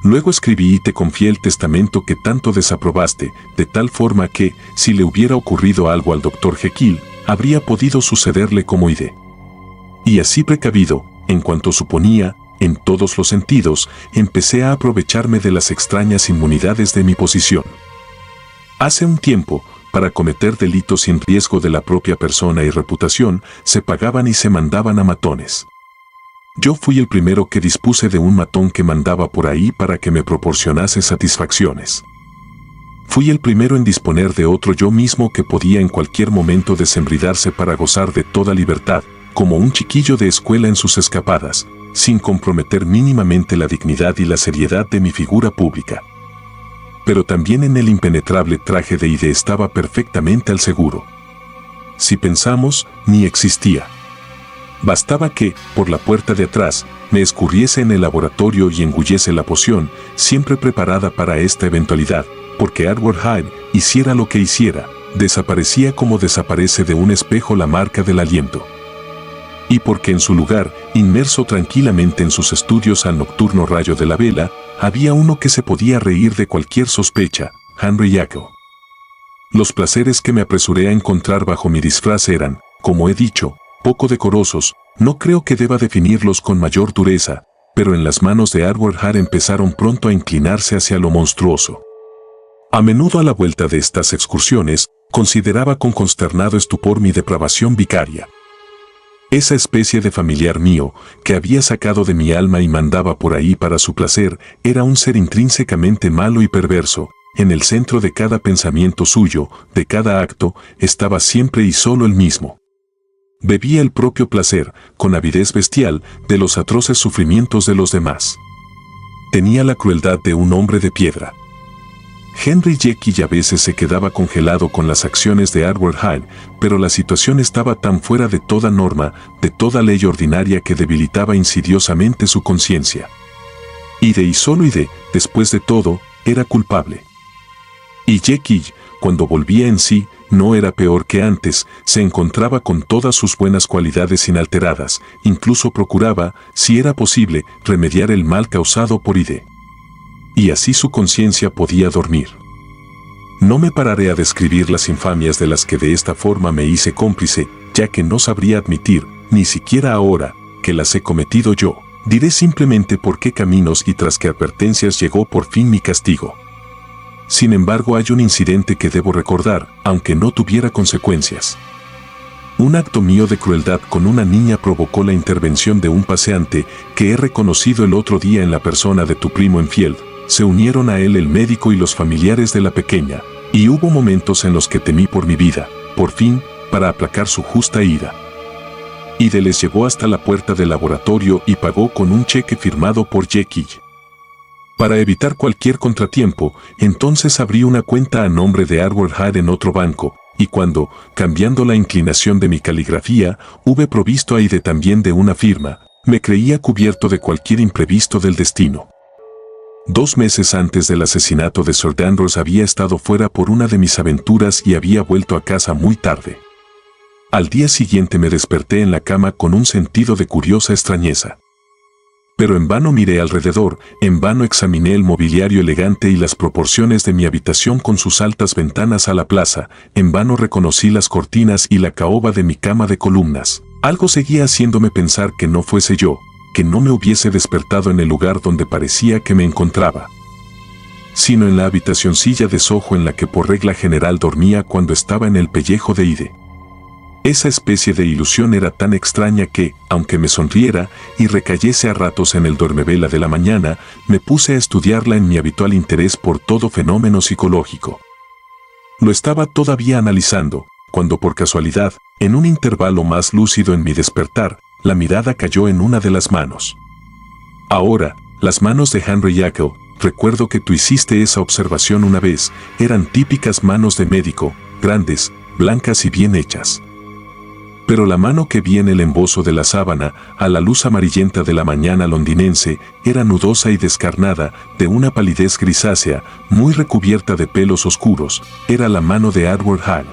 Luego escribí y te confié el testamento que tanto desaprobaste, de tal forma que, si le hubiera ocurrido algo al Dr. Jekyll, habría podido sucederle como Ide. Y así precavido, en cuanto suponía, en todos los sentidos, empecé a aprovecharme de las extrañas inmunidades de mi posición. Hace un tiempo, para cometer delitos sin riesgo de la propia persona y reputación, se pagaban y se mandaban a matones. Yo fui el primero que dispuse de un matón que mandaba por ahí para que me proporcionase satisfacciones. Fui el primero en disponer de otro yo mismo que podía en cualquier momento desembridarse para gozar de toda libertad, como un chiquillo de escuela en sus escapadas, sin comprometer mínimamente la dignidad y la seriedad de mi figura pública. Pero también en el impenetrable traje de Ide estaba perfectamente al seguro. Si pensamos, ni existía. Bastaba que, por la puerta de atrás, me escurriese en el laboratorio y engullese la poción, siempre preparada para esta eventualidad, porque Edward Hyde, hiciera lo que hiciera, desaparecía como desaparece de un espejo la marca del aliento. Y porque en su lugar, inmerso tranquilamente en sus estudios al nocturno rayo de la vela, había uno que se podía reír de cualquier sospecha, Henry Jekyll. Los placeres que me apresuré a encontrar bajo mi disfraz eran, como he dicho, poco decorosos, no creo que deba definirlos con mayor dureza, pero en las manos de Edward Hyde empezaron pronto a inclinarse hacia lo monstruoso. A menudo a la vuelta de estas excursiones, consideraba con consternado estupor mi depravación vicaria. Esa especie de familiar mío, que había sacado de mi alma y mandaba por ahí para su placer, era un ser intrínsecamente malo y perverso. En el centro de cada pensamiento suyo, de cada acto, estaba siempre y solo él mismo. Bebía el propio placer, con avidez bestial, de los atroces sufrimientos de los demás. Tenía la crueldad de un hombre de piedra. Henry Jekyll a veces se quedaba congelado con las acciones de Edward Hyde, pero la situación estaba tan fuera de toda norma, de toda ley ordinaria que debilitaba insidiosamente su conciencia. Ide y solo Ide, después de todo, era culpable. Y Jekyll, cuando volvía en sí, no era peor que antes, se encontraba con todas sus buenas cualidades inalteradas, incluso procuraba, si era posible, remediar el mal causado por Ide. Y así su conciencia podía dormir. No me pararé a describir las infamias de las que de esta forma me hice cómplice, ya que no sabría admitir, ni siquiera ahora, que las he cometido yo. Diré simplemente por qué caminos y tras qué advertencias llegó por fin mi castigo. Sin embargo, hay un incidente que debo recordar, aunque no tuviera consecuencias. Un acto mío de crueldad con una niña provocó la intervención de un paseante que he reconocido el otro día en la persona de tu primo Enfield. Se unieron a él el médico y los familiares de la pequeña, y hubo momentos en los que temí por mi vida, por fin, para aplacar su justa ira. Ide les llevó hasta la puerta del laboratorio y pagó con un cheque firmado por Jekyll. Para evitar cualquier contratiempo, entonces abrí una cuenta a nombre de Edward Hyde en otro banco, y cuando, cambiando la inclinación de mi caligrafía, hube provisto a Ide también de una firma, me creía cubierto de cualquier imprevisto del destino. 2 meses antes del asesinato de Sir Danvers había estado fuera por una de mis aventuras y había vuelto a casa muy tarde. Al día siguiente me desperté en la cama con un sentido de curiosa extrañeza. Pero en vano miré alrededor, en vano examiné el mobiliario elegante y las proporciones de mi habitación con sus altas ventanas a la plaza, en vano reconocí las cortinas y la caoba de mi cama de columnas. Algo seguía haciéndome pensar que no fuese yo, que no me hubiese despertado en el lugar donde parecía que me encontraba, sino en la habitacioncilla de sojo en la que por regla general dormía cuando estaba en el pellejo de Ide. Esa especie de ilusión era tan extraña que, aunque me sonriera y recayese a ratos en el duermevela de la mañana, me puse a estudiarla en mi habitual interés por todo fenómeno psicológico. Lo estaba todavía analizando, cuando por casualidad, en un intervalo más lúcido en mi despertar, la mirada cayó en una de las manos. Ahora, las manos de Henry Jekyll, recuerdo que tú hiciste esa observación una vez, eran típicas manos de médico, grandes, blancas y bien hechas. Pero la mano que vi en el embozo de la sábana, a la luz amarillenta de la mañana londinense, era nudosa y descarnada, de una palidez grisácea, muy recubierta de pelos oscuros, era la mano de Edward Hyde.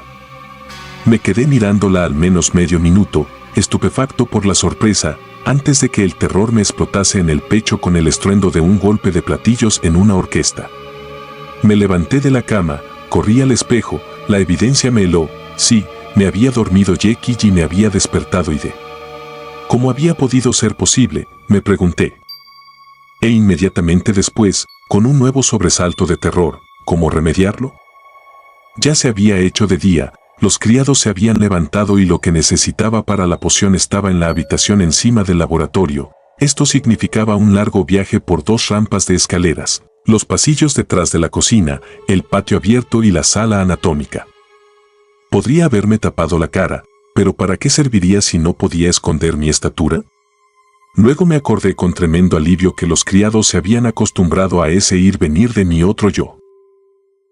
Me quedé mirándola al menos medio minuto, estupefacto por la sorpresa, antes de que el terror me explotase en el pecho con el estruendo de un golpe de platillos en una orquesta. Me levanté de la cama, corrí al espejo, la evidencia me heló, sí, me había dormido Jekyll y me había despertado Ide. ¿Cómo había podido ser posible?, me pregunté. E inmediatamente después, con un nuevo sobresalto de terror, ¿cómo remediarlo? Ya se había hecho de día. Los criados se habían levantado y lo que necesitaba para la poción estaba en la habitación encima del laboratorio. Esto significaba un largo viaje por 2 rampas de escaleras, los pasillos detrás de la cocina, el patio abierto y la sala anatómica. Podría haberme tapado la cara, pero ¿para qué serviría si no podía esconder mi estatura? Luego me acordé con tremendo alivio que los criados se habían acostumbrado a ese ir-venir de mi otro yo.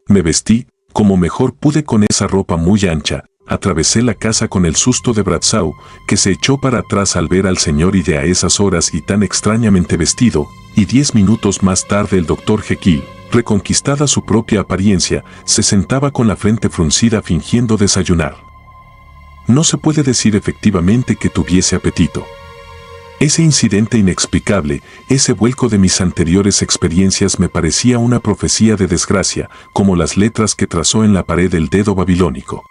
Me vestí, como mejor pude con esa ropa muy ancha, atravesé la casa con el susto de Bradshaw, que se echó para atrás al ver al señor Hyde a esas horas y tan extrañamente vestido, y 10 minutos más tarde el doctor Jekyll, reconquistada su propia apariencia, se sentaba con la frente fruncida fingiendo desayunar. No se puede decir efectivamente que tuviese apetito. Ese incidente inexplicable, ese vuelco de mis anteriores experiencias me parecía una profecía de desgracia, como las letras que trazó en la pared el dedo babilónico.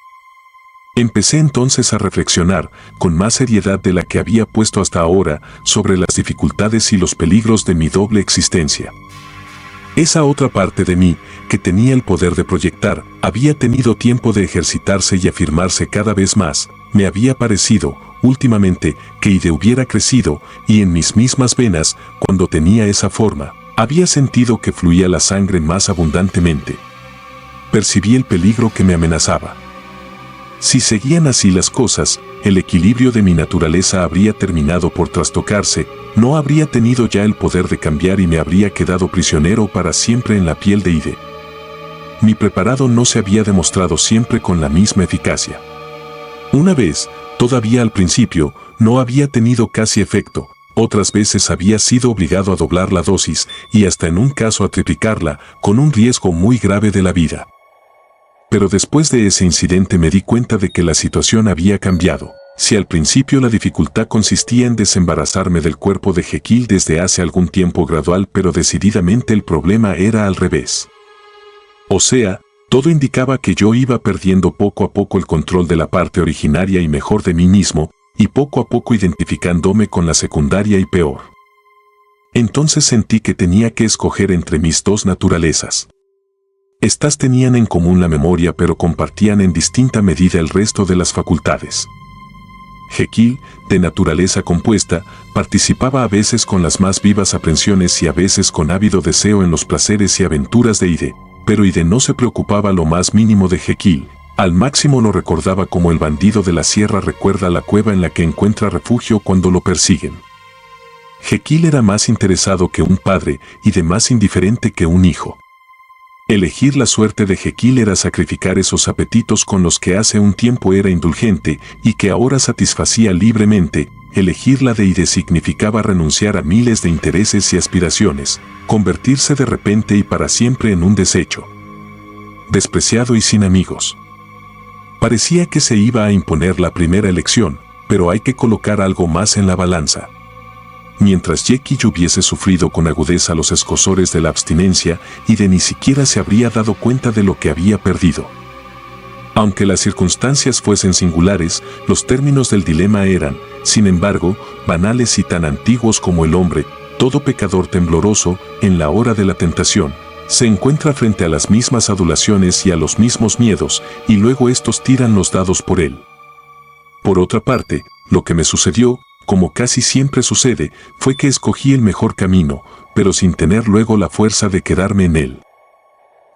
Empecé entonces a reflexionar, con más seriedad de la que había puesto hasta ahora, sobre las dificultades y los peligros de mi doble existencia. Esa otra parte de mí, que tenía el poder de proyectar, había tenido tiempo de ejercitarse y afirmarse cada vez más. Me había parecido, últimamente, que Hyde hubiera crecido, y en mis mismas venas, cuando tenía esa forma, había sentido que fluía la sangre más abundantemente. Percibí el peligro que me amenazaba. Si seguían así las cosas, el equilibrio de mi naturaleza habría terminado por trastocarse, no habría tenido ya el poder de cambiar y me habría quedado prisionero para siempre en la piel de Hyde. Mi preparado no se había demostrado siempre con la misma eficacia. Una vez, todavía al principio, no había tenido casi efecto, otras veces había sido obligado a doblar la dosis y hasta en un caso a triplicarla, con un riesgo muy grave de la vida. Pero después de ese incidente me di cuenta de que la situación había cambiado. Si al principio la dificultad consistía en desembarazarme del cuerpo de Jekyll desde hace algún tiempo gradual, pero decididamente el problema era al revés. O sea, todo indicaba que yo iba perdiendo poco a poco el control de la parte originaria y mejor de mí mismo, y poco a poco identificándome con la secundaria y peor. Entonces sentí que tenía que escoger entre mis dos naturalezas. Estas tenían en común la memoria pero compartían en distinta medida el resto de las facultades. Jekyll, de naturaleza compuesta, participaba a veces con las más vivas aprensiones y a veces con ávido deseo en los placeres y aventuras de Hyde, pero Hyde no se preocupaba lo más mínimo de Jekyll, al máximo lo recordaba como el bandido de la sierra recuerda la cueva en la que encuentra refugio cuando lo persiguen. Jekyll era más interesado que un padre y de más indiferente que un hijo. Elegir la suerte de Jekyll era sacrificar esos apetitos con los que hace un tiempo era indulgente y que ahora satisfacía libremente. Elegir la de Hyde significaba renunciar a miles de intereses y aspiraciones, convertirse de repente y para siempre en un desecho. Despreciado y sin amigos. Parecía que se iba a imponer la primera elección, pero hay que colocar algo más en la balanza. Mientras Jekyll hubiese sufrido con agudeza los escozores de la abstinencia, Hyde ni siquiera se habría dado cuenta de lo que había perdido. Aunque las circunstancias fuesen singulares, los términos del dilema eran, sin embargo, banales y tan antiguos como el hombre, todo pecador tembloroso, en la hora de la tentación, se encuentra frente a las mismas adulaciones y a los mismos miedos, y luego estos tiran los dados por él. Por otra parte, lo que me sucedió, como casi siempre sucede, fue que escogí el mejor camino, pero sin tener luego la fuerza de quedarme en él.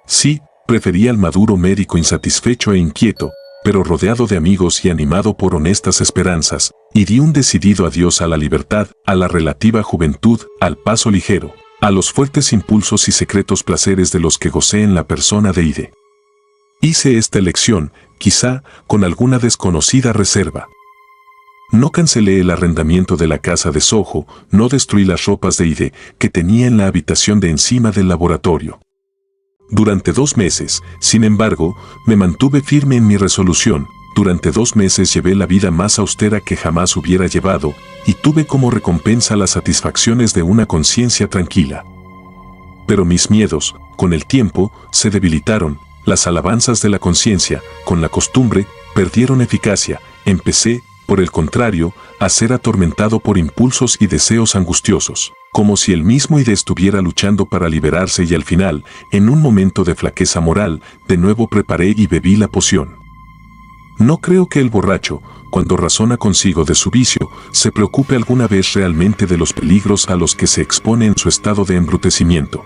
Sí, preferí al maduro médico insatisfecho e inquieto, pero rodeado de amigos y animado por honestas esperanzas, y di un decidido adiós a la libertad, a la relativa juventud, al paso ligero, a los fuertes impulsos y secretos placeres de los que gocé en la persona de Hyde. Hice esta elección, quizá, con alguna desconocida reserva. No cancelé el arrendamiento de la casa de Soho, no destruí las ropas de Hyde que tenía en la habitación de encima del laboratorio. Durante 2 meses, sin embargo, me mantuve firme en mi resolución. Durante 2 meses llevé la vida más austera que jamás hubiera llevado, y tuve como recompensa las satisfacciones de una conciencia tranquila. Pero mis miedos, con el tiempo, se debilitaron, las alabanzas de la conciencia, con la costumbre, perdieron eficacia. Empecé, por el contrario, a ser atormentado por impulsos y deseos angustiosos, como si el mismo Hyde estuviera luchando para liberarse y al final, en un momento de flaqueza moral, de nuevo preparé y bebí la poción. No creo que el borracho, cuando razona consigo de su vicio, se preocupe alguna vez realmente de los peligros a los que se expone en su estado de embrutecimiento.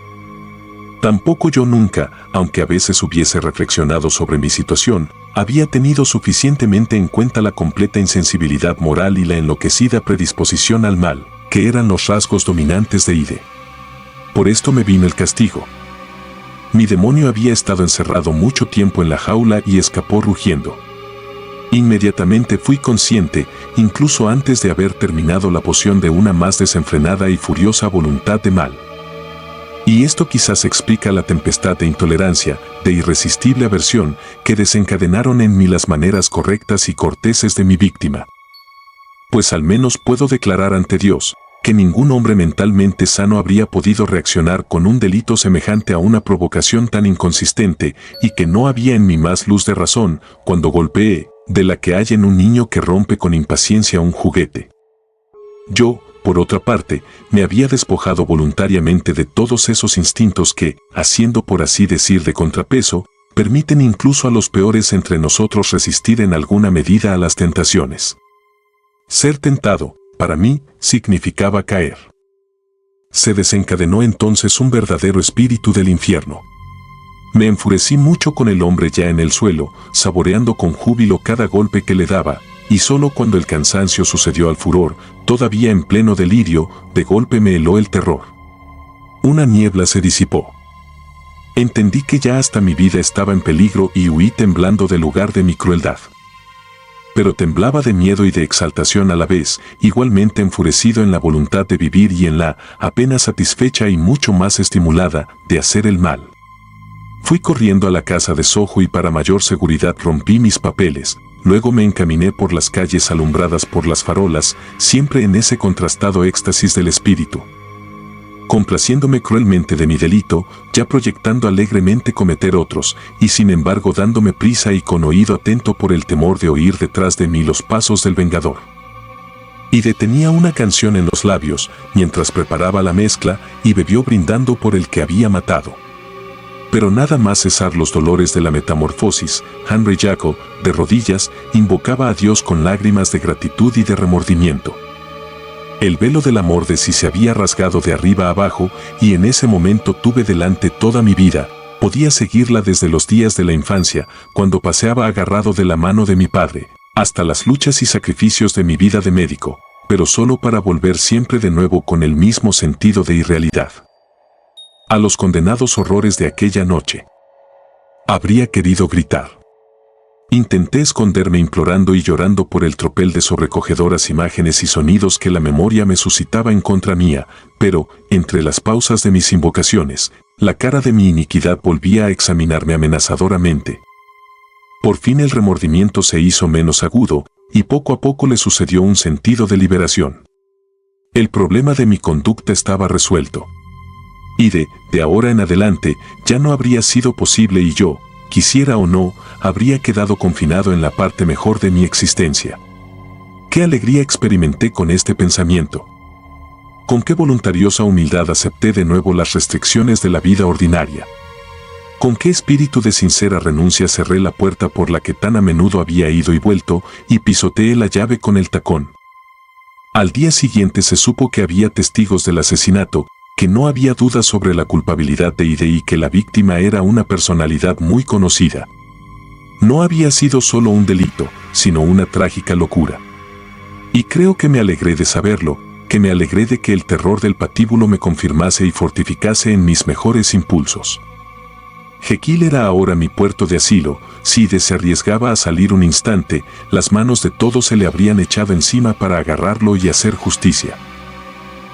Tampoco yo nunca, aunque a veces hubiese reflexionado sobre mi situación, había tenido suficientemente en cuenta la completa insensibilidad moral y la enloquecida predisposición al mal, que eran los rasgos dominantes de Ide. Por esto me vino el castigo. Mi demonio había estado encerrado mucho tiempo en la jaula y escapó rugiendo. Inmediatamente fui consciente, incluso antes de haber terminado la poción, de una más desenfrenada y furiosa voluntad de mal. Y esto quizás explica la tempestad de intolerancia, de irresistible aversión, que desencadenaron en mí las maneras correctas y corteses de mi víctima. Pues al menos puedo declarar ante Dios que ningún hombre mentalmente sano habría podido reaccionar con un delito semejante a una provocación tan inconsistente, y que no había en mí más luz de razón cuando golpeé, de la que hay en un niño que rompe con impaciencia un juguete. Yo, por otra parte, me había despojado voluntariamente de todos esos instintos que, haciendo por así decir de contrapeso, permiten incluso a los peores entre nosotros resistir en alguna medida a las tentaciones. Ser tentado, para mí, significaba caer. Se desencadenó entonces un verdadero espíritu del infierno. Me enfurecí mucho con el hombre ya en el suelo, saboreando con júbilo cada golpe que le daba, y solo cuando el cansancio sucedió al furor, todavía en pleno delirio, de golpe me heló el terror. Una niebla se disipó. Entendí que ya hasta mi vida estaba en peligro y huí temblando del lugar de mi crueldad. Pero temblaba de miedo y de exaltación a la vez, igualmente enfurecido en la voluntad de vivir y en la, apenas satisfecha y mucho más estimulada, de hacer el mal. Fui corriendo a la casa de Soho y para mayor seguridad rompí mis papeles, luego me encaminé por las calles alumbradas por las farolas, siempre en ese contrastado éxtasis del espíritu. Complaciéndome cruelmente de mi delito, ya proyectando alegremente cometer otros, y sin embargo dándome prisa y con oído atento por el temor de oír detrás de mí los pasos del vengador. Y detenía una canción en los labios, mientras preparaba la mezcla, y bebió brindando por el que había matado. Pero nada más cesar los dolores de la metamorfosis, Henry Jackal, de rodillas, invocaba a Dios con lágrimas de gratitud y de remordimiento. El velo del amor de sí se había rasgado de arriba a abajo, y en ese momento tuve delante toda mi vida. Podía seguirla desde los días de la infancia, cuando paseaba agarrado de la mano de mi padre, hasta las luchas y sacrificios de mi vida de médico, pero solo para volver siempre de nuevo con el mismo sentido de irrealidad a los condenados horrores de aquella noche. Habría querido gritar. Intenté esconderme implorando y llorando por el tropel de sobrecogedoras imágenes y sonidos que la memoria me suscitaba en contra mía, pero, entre las pausas de mis invocaciones, la cara de mi iniquidad volvía a examinarme amenazadoramente. Por fin el remordimiento se hizo menos agudo, y poco a poco le sucedió un sentido de liberación. El problema de mi conducta estaba resuelto. Y de ahora en adelante, ya no habría sido posible y yo, quisiera o no, habría quedado confinado en la parte mejor de mi existencia. Qué alegría experimenté con este pensamiento. Con qué voluntariosa humildad acepté de nuevo las restricciones de la vida ordinaria. Con qué espíritu de sincera renuncia cerré la puerta por la que tan a menudo había ido y vuelto, y pisoteé la llave con el tacón. Al día siguiente se supo que había testigos del asesinato, que no había duda sobre la culpabilidad de Ide y que la víctima era una personalidad muy conocida. No había sido solo un delito, sino una trágica locura. Y creo que me alegré de saberlo, que me alegré de que el terror del patíbulo me confirmase y fortificase en mis mejores impulsos. Jekyll era ahora mi puerto de asilo. Si Ide se arriesgaba a salir un instante, las manos de todos se le habrían echado encima para agarrarlo y hacer justicia.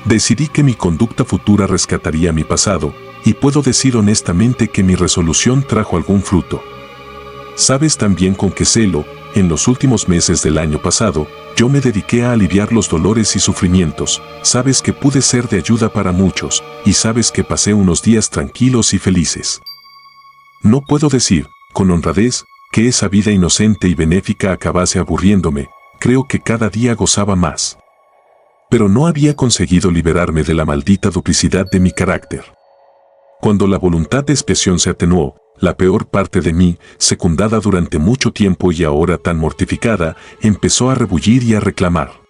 Decidí que mi conducta futura rescataría mi pasado, y puedo decir honestamente que mi resolución trajo algún fruto. Sabes también con qué celo, en los últimos meses del año pasado, yo me dediqué a aliviar los dolores y sufrimientos, sabes que pude ser de ayuda para muchos, y sabes que pasé unos días tranquilos y felices. No puedo decir, con honradez, que esa vida inocente y benéfica acabase aburriéndome, creo que cada día gozaba más. Pero no había conseguido liberarme de la maldita duplicidad de mi carácter. Cuando la voluntad de expiación se atenuó, la peor parte de mí, secundada durante mucho tiempo y ahora tan mortificada, empezó a rebullir y a reclamar.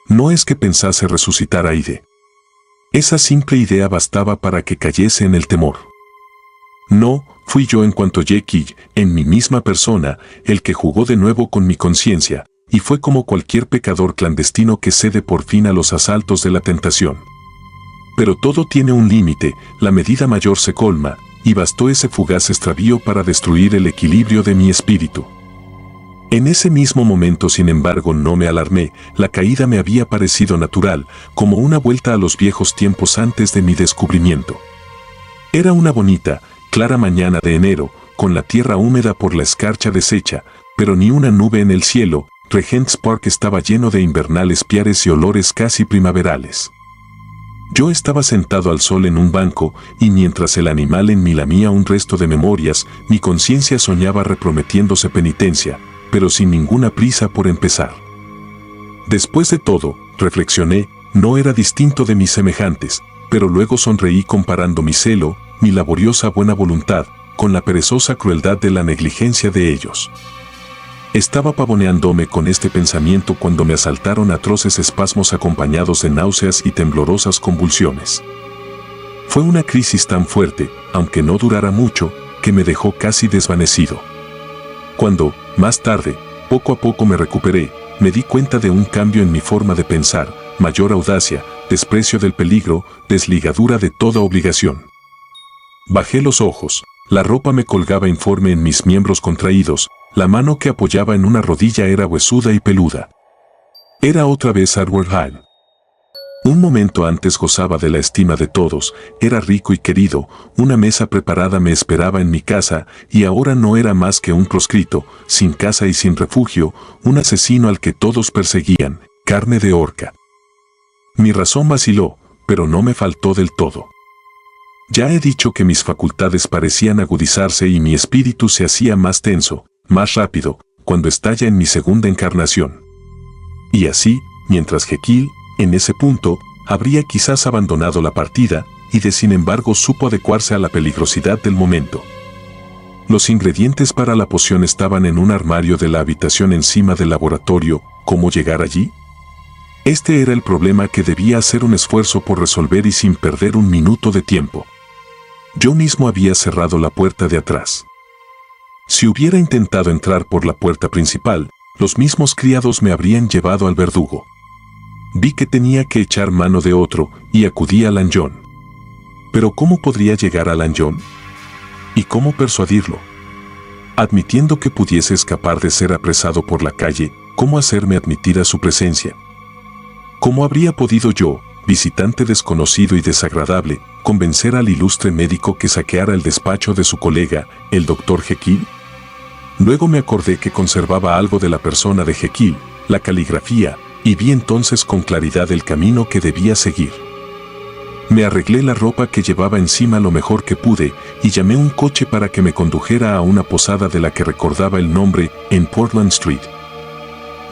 No es que pensase resucitar a Ide. Esa simple idea bastaba para que cayese en el temor. No, fui yo en cuanto Jekyll, en mi misma persona, el que jugó de nuevo con mi conciencia, y fue como cualquier pecador clandestino que cede por fin a los asaltos de la tentación. Pero todo tiene un límite, la medida mayor se colma, y bastó ese fugaz extravío para destruir el equilibrio de mi espíritu. En ese mismo momento, sin embargo, no me alarmé, la caída me había parecido natural, como una vuelta a los viejos tiempos antes de mi descubrimiento. Era una bonita, clara mañana de enero, con la tierra húmeda por la escarcha deshecha, pero ni una nube en el cielo. Regent's Park estaba lleno de invernales piares y olores casi primaverales. Yo estaba sentado al sol en un banco, y mientras el animal en mí lamía un resto de memorias, mi conciencia soñaba reprometiéndose penitencia, pero sin ninguna prisa por empezar. Después de todo, reflexioné, no era distinto de mis semejantes, pero luego sonreí comparando mi celo, mi laboriosa buena voluntad, con la perezosa crueldad de la negligencia de ellos. Estaba pavoneándome con este pensamiento cuando me asaltaron atroces espasmos acompañados de náuseas y temblorosas convulsiones. Fue una crisis tan fuerte, aunque no durara mucho, que me dejó casi desvanecido. Cuando, más tarde, poco a poco me recuperé, me di cuenta de un cambio en mi forma de pensar, mayor audacia, desprecio del peligro, desligadura de toda obligación. Bajé los ojos, la ropa me colgaba informe en mis miembros contraídos, la mano que apoyaba en una rodilla era huesuda y peluda. Era otra vez Arthur Hall. Un momento antes gozaba de la estima de todos, era rico y querido, una mesa preparada me esperaba en mi casa, y ahora no era más que un proscrito, sin casa y sin refugio, un asesino al que todos perseguían, carne de horca. Mi razón vaciló, pero no me faltó del todo. Ya he dicho que mis facultades parecían agudizarse y mi espíritu se hacía más tenso, más rápido, cuando estalla en mi segunda encarnación. Y así, mientras Jekyll, en ese punto, habría quizás abandonado la partida, y sin embargo supo adecuarse a la peligrosidad del momento. Los ingredientes para la poción estaban en un armario de la habitación encima del laboratorio. ¿Cómo llegar allí? Este era el problema que debía hacer un esfuerzo por resolver y sin perder un minuto de tiempo. Yo mismo había cerrado la puerta de atrás. Si hubiera intentado entrar por la puerta principal, los mismos criados me habrían llevado al verdugo. Vi que tenía que echar mano de otro, y acudí a Lanjon. Pero ¿cómo podría llegar a Lanjon? ¿Y cómo persuadirlo? Admitiendo que pudiese escapar de ser apresado por la calle, ¿cómo hacerme admitir a su presencia? ¿Cómo habría podido yo, visitante desconocido y desagradable, convencer al ilustre médico que saqueara el despacho de su colega, el doctor Jekyll? Luego me acordé que conservaba algo de la persona de Jekyll, la caligrafía, y vi entonces con claridad el camino que debía seguir. Me arreglé la ropa que llevaba encima lo mejor que pude, y llamé un coche para que me condujera a una posada de la que recordaba el nombre, en Portland Street.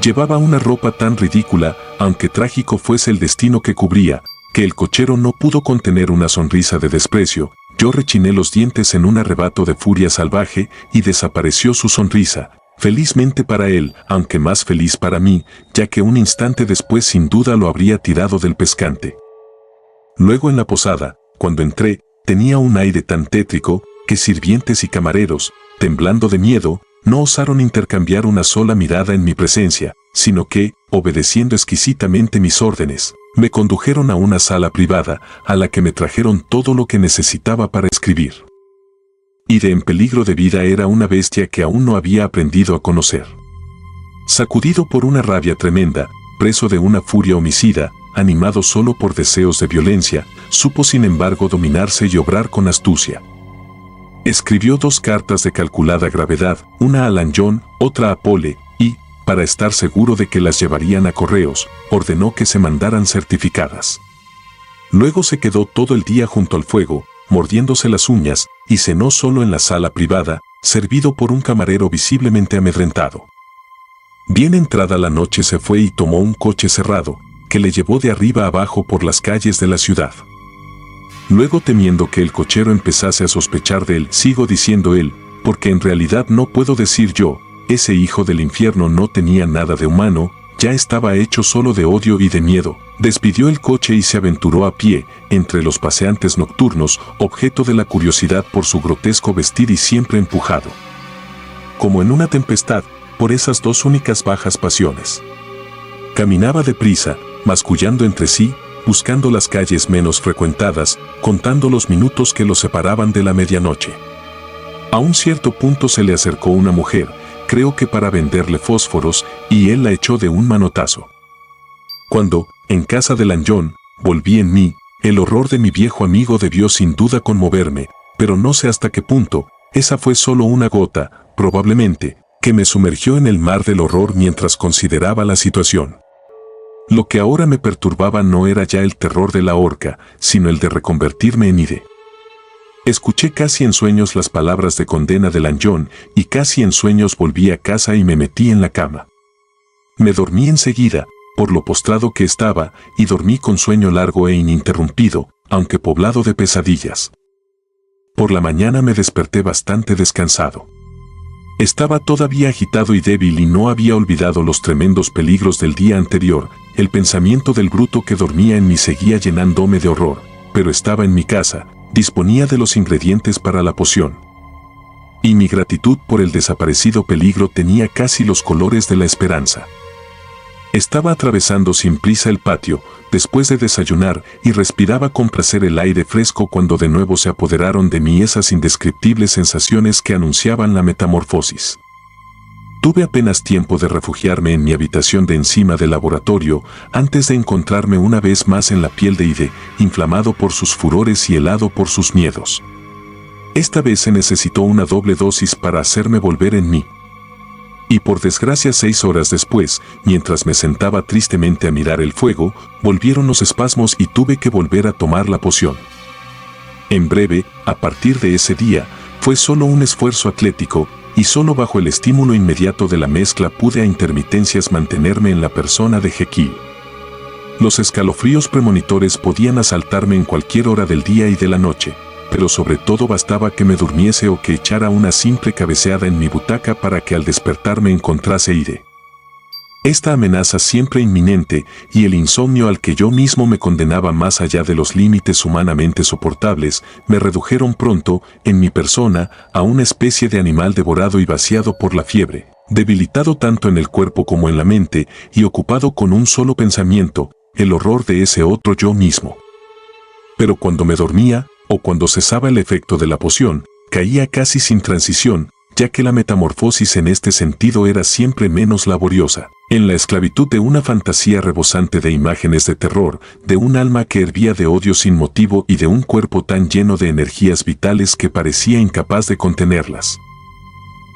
Llevaba una ropa tan ridícula, aunque trágico fuese el destino que cubría, que el cochero no pudo contener una sonrisa de desprecio. Yo rechiné los dientes en un arrebato de furia salvaje, y desapareció su sonrisa, felizmente para él, aunque más feliz para mí, ya que un instante después sin duda lo habría tirado del pescante. Luego en la posada, cuando entré, tenía un aire tan tétrico, que sirvientes y camareros, temblando de miedo, no osaron intercambiar una sola mirada en mi presencia, sino que, obedeciendo exquisitamente mis órdenes, me condujeron a una sala privada, a la que me trajeron todo lo que necesitaba para escribir. Y de en peligro de vida era una bestia que aún no había aprendido a conocer. Sacudido por una rabia tremenda, preso de una furia homicida, animado solo por deseos de violencia, supo sin embargo dominarse y obrar con astucia. Escribió 2 cartas de calculada gravedad, una a Lanjon, otra a Pole, y, para estar seguro de que las llevarían a correos, ordenó que se mandaran certificadas. Luego se quedó todo el día junto al fuego, mordiéndose las uñas, y cenó solo en la sala privada, servido por un camarero visiblemente amedrentado. Bien entrada la noche se fue y tomó un coche cerrado, que le llevó de arriba abajo por las calles de la ciudad. Luego, temiendo que el cochero empezase a sospechar de él, sigo diciendo él, porque en realidad no puedo decir yo, ese hijo del infierno no tenía nada de humano, ya estaba hecho solo de odio y de miedo, despidió el coche y se aventuró a pie, entre los paseantes nocturnos, objeto de la curiosidad por su grotesco vestir y siempre empujado. Como en una tempestad, por esas dos únicas bajas pasiones. Caminaba deprisa, mascullando entre sí, buscando las calles menos frecuentadas, contando los minutos que lo separaban de la medianoche. A un cierto punto se le acercó una mujer, creo que para venderle fósforos, y él la echó de un manotazo. Cuando, en casa de Lanyon, volví en mí, el horror de mi viejo amigo debió sin duda conmoverme, pero no sé hasta qué punto, esa fue solo una gota, probablemente, que me sumergió en el mar del horror mientras consideraba la situación. Lo que ahora me perturbaba no era ya el terror de la horca, sino el de reconvertirme en Ide. Escuché casi en sueños las palabras de condena de Lanyon y casi en sueños volví a casa y me metí en la cama. Me dormí enseguida, por lo postrado que estaba, y dormí con sueño largo e ininterrumpido, aunque poblado de pesadillas. Por la mañana me desperté bastante descansado. Estaba todavía agitado y débil y no había olvidado los tremendos peligros del día anterior. El pensamiento del bruto que dormía en mí seguía llenándome de horror, pero estaba en mi casa, disponía de los ingredientes para la poción. Y mi gratitud por el desaparecido peligro tenía casi los colores de la esperanza. Estaba atravesando sin prisa el patio, después de desayunar, y respiraba con placer el aire fresco cuando de nuevo se apoderaron de mí esas indescriptibles sensaciones que anunciaban la metamorfosis. Tuve apenas tiempo de refugiarme en mi habitación de encima del laboratorio, antes de encontrarme una vez más en la piel de Ide, inflamado por sus furores y helado por sus miedos. Esta vez se necesitó una doble dosis para hacerme volver en mí. Y por desgracia 6 horas después, mientras me sentaba tristemente a mirar el fuego, volvieron los espasmos y tuve que volver a tomar la poción. En breve, a partir de ese día, fue solo un esfuerzo atlético, y solo bajo el estímulo inmediato de la mezcla pude a intermitencias mantenerme en la persona de Jekyll. Los escalofríos premonitores podían asaltarme en cualquier hora del día y de la noche, pero sobre todo bastaba que me durmiese o que echara una simple cabeceada en mi butaca para que al despertar me encontrase Ide. Esta amenaza siempre inminente y el insomnio al que yo mismo me condenaba más allá de los límites humanamente soportables, me redujeron pronto, en mi persona, a una especie de animal devorado y vaciado por la fiebre, debilitado tanto en el cuerpo como en la mente y ocupado con un solo pensamiento, el horror de ese otro yo mismo. Pero cuando me dormía, o cuando cesaba el efecto de la poción, caía casi sin transición, ya que la metamorfosis en este sentido era siempre menos laboriosa, en la esclavitud de una fantasía rebosante de imágenes de terror, de un alma que hervía de odio sin motivo y de un cuerpo tan lleno de energías vitales que parecía incapaz de contenerlas.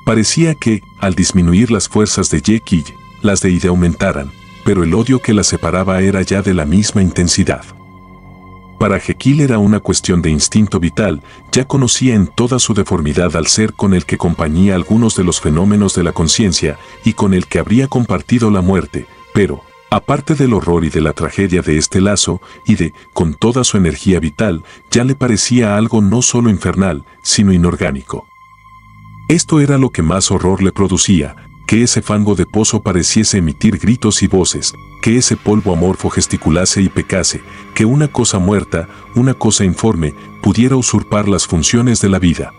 Parecía que, al disminuir las fuerzas de Jekyll, las de Ide aumentaran, pero el odio que las separaba era ya de la misma intensidad. Para Jekyll era una cuestión de instinto vital, ya conocía en toda su deformidad al ser con el que compañía algunos de los fenómenos de la conciencia y con el que habría compartido la muerte, pero, aparte del horror y de la tragedia de este lazo, Ide, con toda su energía vital, ya le parecía algo no solo infernal, sino inorgánico. Esto era lo que más horror le producía, que ese fango de pozo pareciese emitir gritos y voces, que ese polvo amorfo gesticulase y pecase, que una cosa muerta, una cosa informe, pudiera usurpar las funciones de la vida.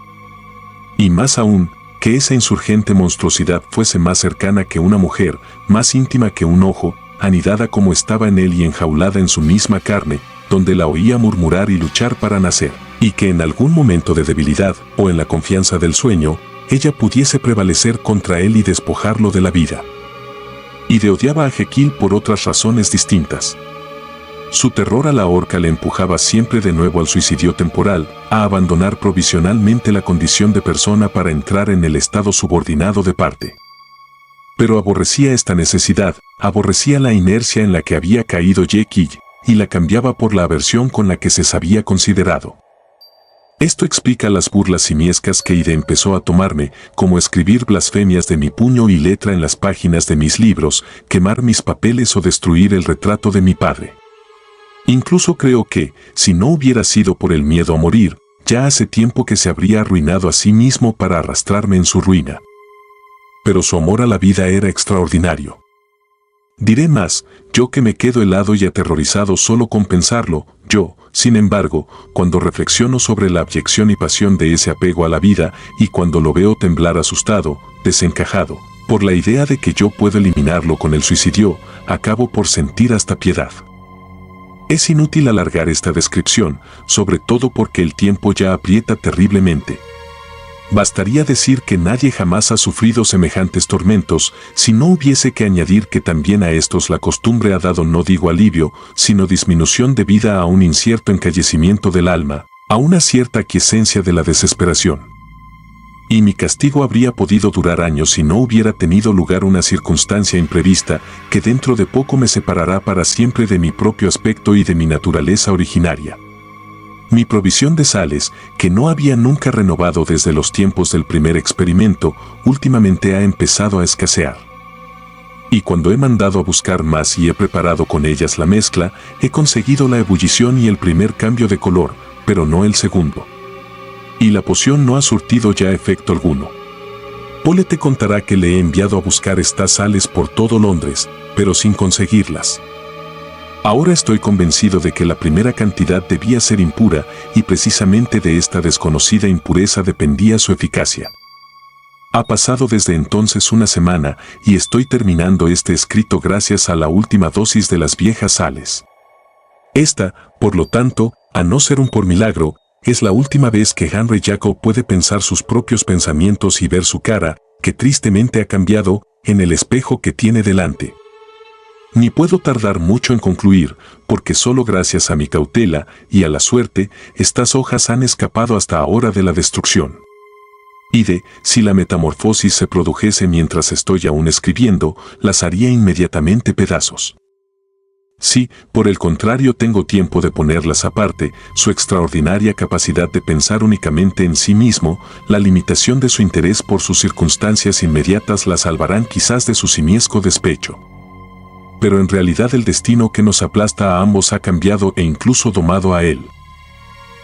Y más aún, que esa insurgente monstruosidad fuese más cercana que una mujer, más íntima que un ojo, anidada como estaba en él y enjaulada en su misma carne, donde la oía murmurar y luchar para nacer, y que en algún momento de debilidad, o en la confianza del sueño, ella pudiese prevalecer contra él y despojarlo de la vida. Ide odiaba a Jekyll por otras razones distintas. Su terror a la horca le empujaba siempre de nuevo al suicidio temporal, a abandonar provisionalmente la condición de persona para entrar en el estado subordinado de parte. Pero aborrecía esta necesidad, aborrecía la inercia en la que había caído Jekyll, y la cambiaba por la aversión con la que se sabía considerado. Esto explica las burlas simiescas que Ide empezó a tomarme, como escribir blasfemias de mi puño y letra en las páginas de mis libros, quemar mis papeles o destruir el retrato de mi padre. Incluso creo que, si no hubiera sido por el miedo a morir, ya hace tiempo que se habría arruinado a sí mismo para arrastrarme en su ruina. Pero su amor a la vida era extraordinario. Diré más, yo que me quedo helado y aterrorizado solo con pensarlo, yo, sin embargo, cuando reflexiono sobre la abyección y pasión de ese apego a la vida, y cuando lo veo temblar asustado, desencajado, Por la idea de que yo puedo eliminarlo con el suicidio, acabo por sentir hasta piedad. Es inútil alargar esta descripción, sobre todo porque el tiempo ya aprieta terriblemente. Bastaría decir que nadie jamás ha sufrido semejantes tormentos, si no hubiese que añadir que también a estos la costumbre ha dado no digo alivio, sino disminución debida a un incierto encallecimiento del alma, a una cierta aquiescencia de la desesperación. Y mi castigo habría podido durar años si no hubiera tenido lugar una circunstancia imprevista que dentro de poco me separará para siempre de mi propio aspecto y de mi naturaleza originaria. Mi provisión de sales, que no había nunca renovado desde los tiempos del primer experimento, últimamente ha empezado a escasear. Y cuando he mandado a buscar más y he preparado con ellas la mezcla, he conseguido la ebullición y el primer cambio de color, pero no el segundo. Y la poción no ha surtido ya efecto alguno. Pole te contará que le he enviado a buscar estas sales por todo Londres, pero sin conseguirlas. Ahora estoy convencido de que la primera cantidad debía ser impura y precisamente de esta desconocida impureza dependía su eficacia. Ha pasado desde entonces una semana y estoy terminando este escrito gracias a la última dosis de las viejas sales. Esta, por lo tanto, a no ser un por milagro, es la última vez que Henry Jacob puede pensar sus propios pensamientos y ver su cara, que tristemente ha cambiado, en el espejo que tiene delante. Ni puedo tardar mucho en concluir, porque solo gracias a mi cautela y a la suerte, estas hojas han escapado hasta ahora de la destrucción. Y si la metamorfosis se produjese mientras estoy aún escribiendo, las haría inmediatamente pedazos. Si, por el contrario, tengo tiempo de ponerlas aparte, su extraordinaria capacidad de pensar únicamente en sí mismo, la limitación de su interés por sus circunstancias inmediatas la salvarán quizás de su simiesco despecho. Pero en realidad el destino que nos aplasta a ambos ha cambiado e incluso domado a él.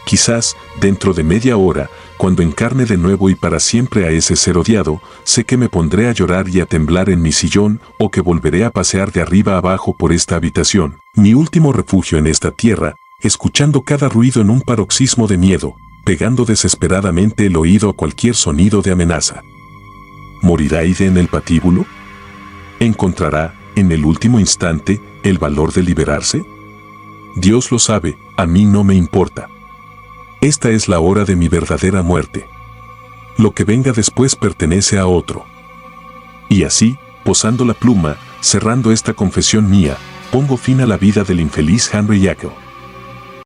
Quizás, dentro de media hora, cuando encarne de nuevo y para siempre a ese ser odiado, sé que me pondré a llorar y a temblar en mi sillón, o que volveré a pasear de arriba abajo por esta habitación, mi último refugio en esta tierra, escuchando cada ruido en un paroxismo de miedo, pegando desesperadamente el oído a cualquier sonido de amenaza. ¿Morirá Ide en el patíbulo? ¿Encontrará, en el último instante, el valor de liberarse? Dios lo sabe, a mí no me importa. Esta es la hora de mi verdadera muerte. Lo que venga después pertenece a otro. Y así, posando la pluma, cerrando esta confesión mía, pongo fin a la vida del infeliz Henry Jacob.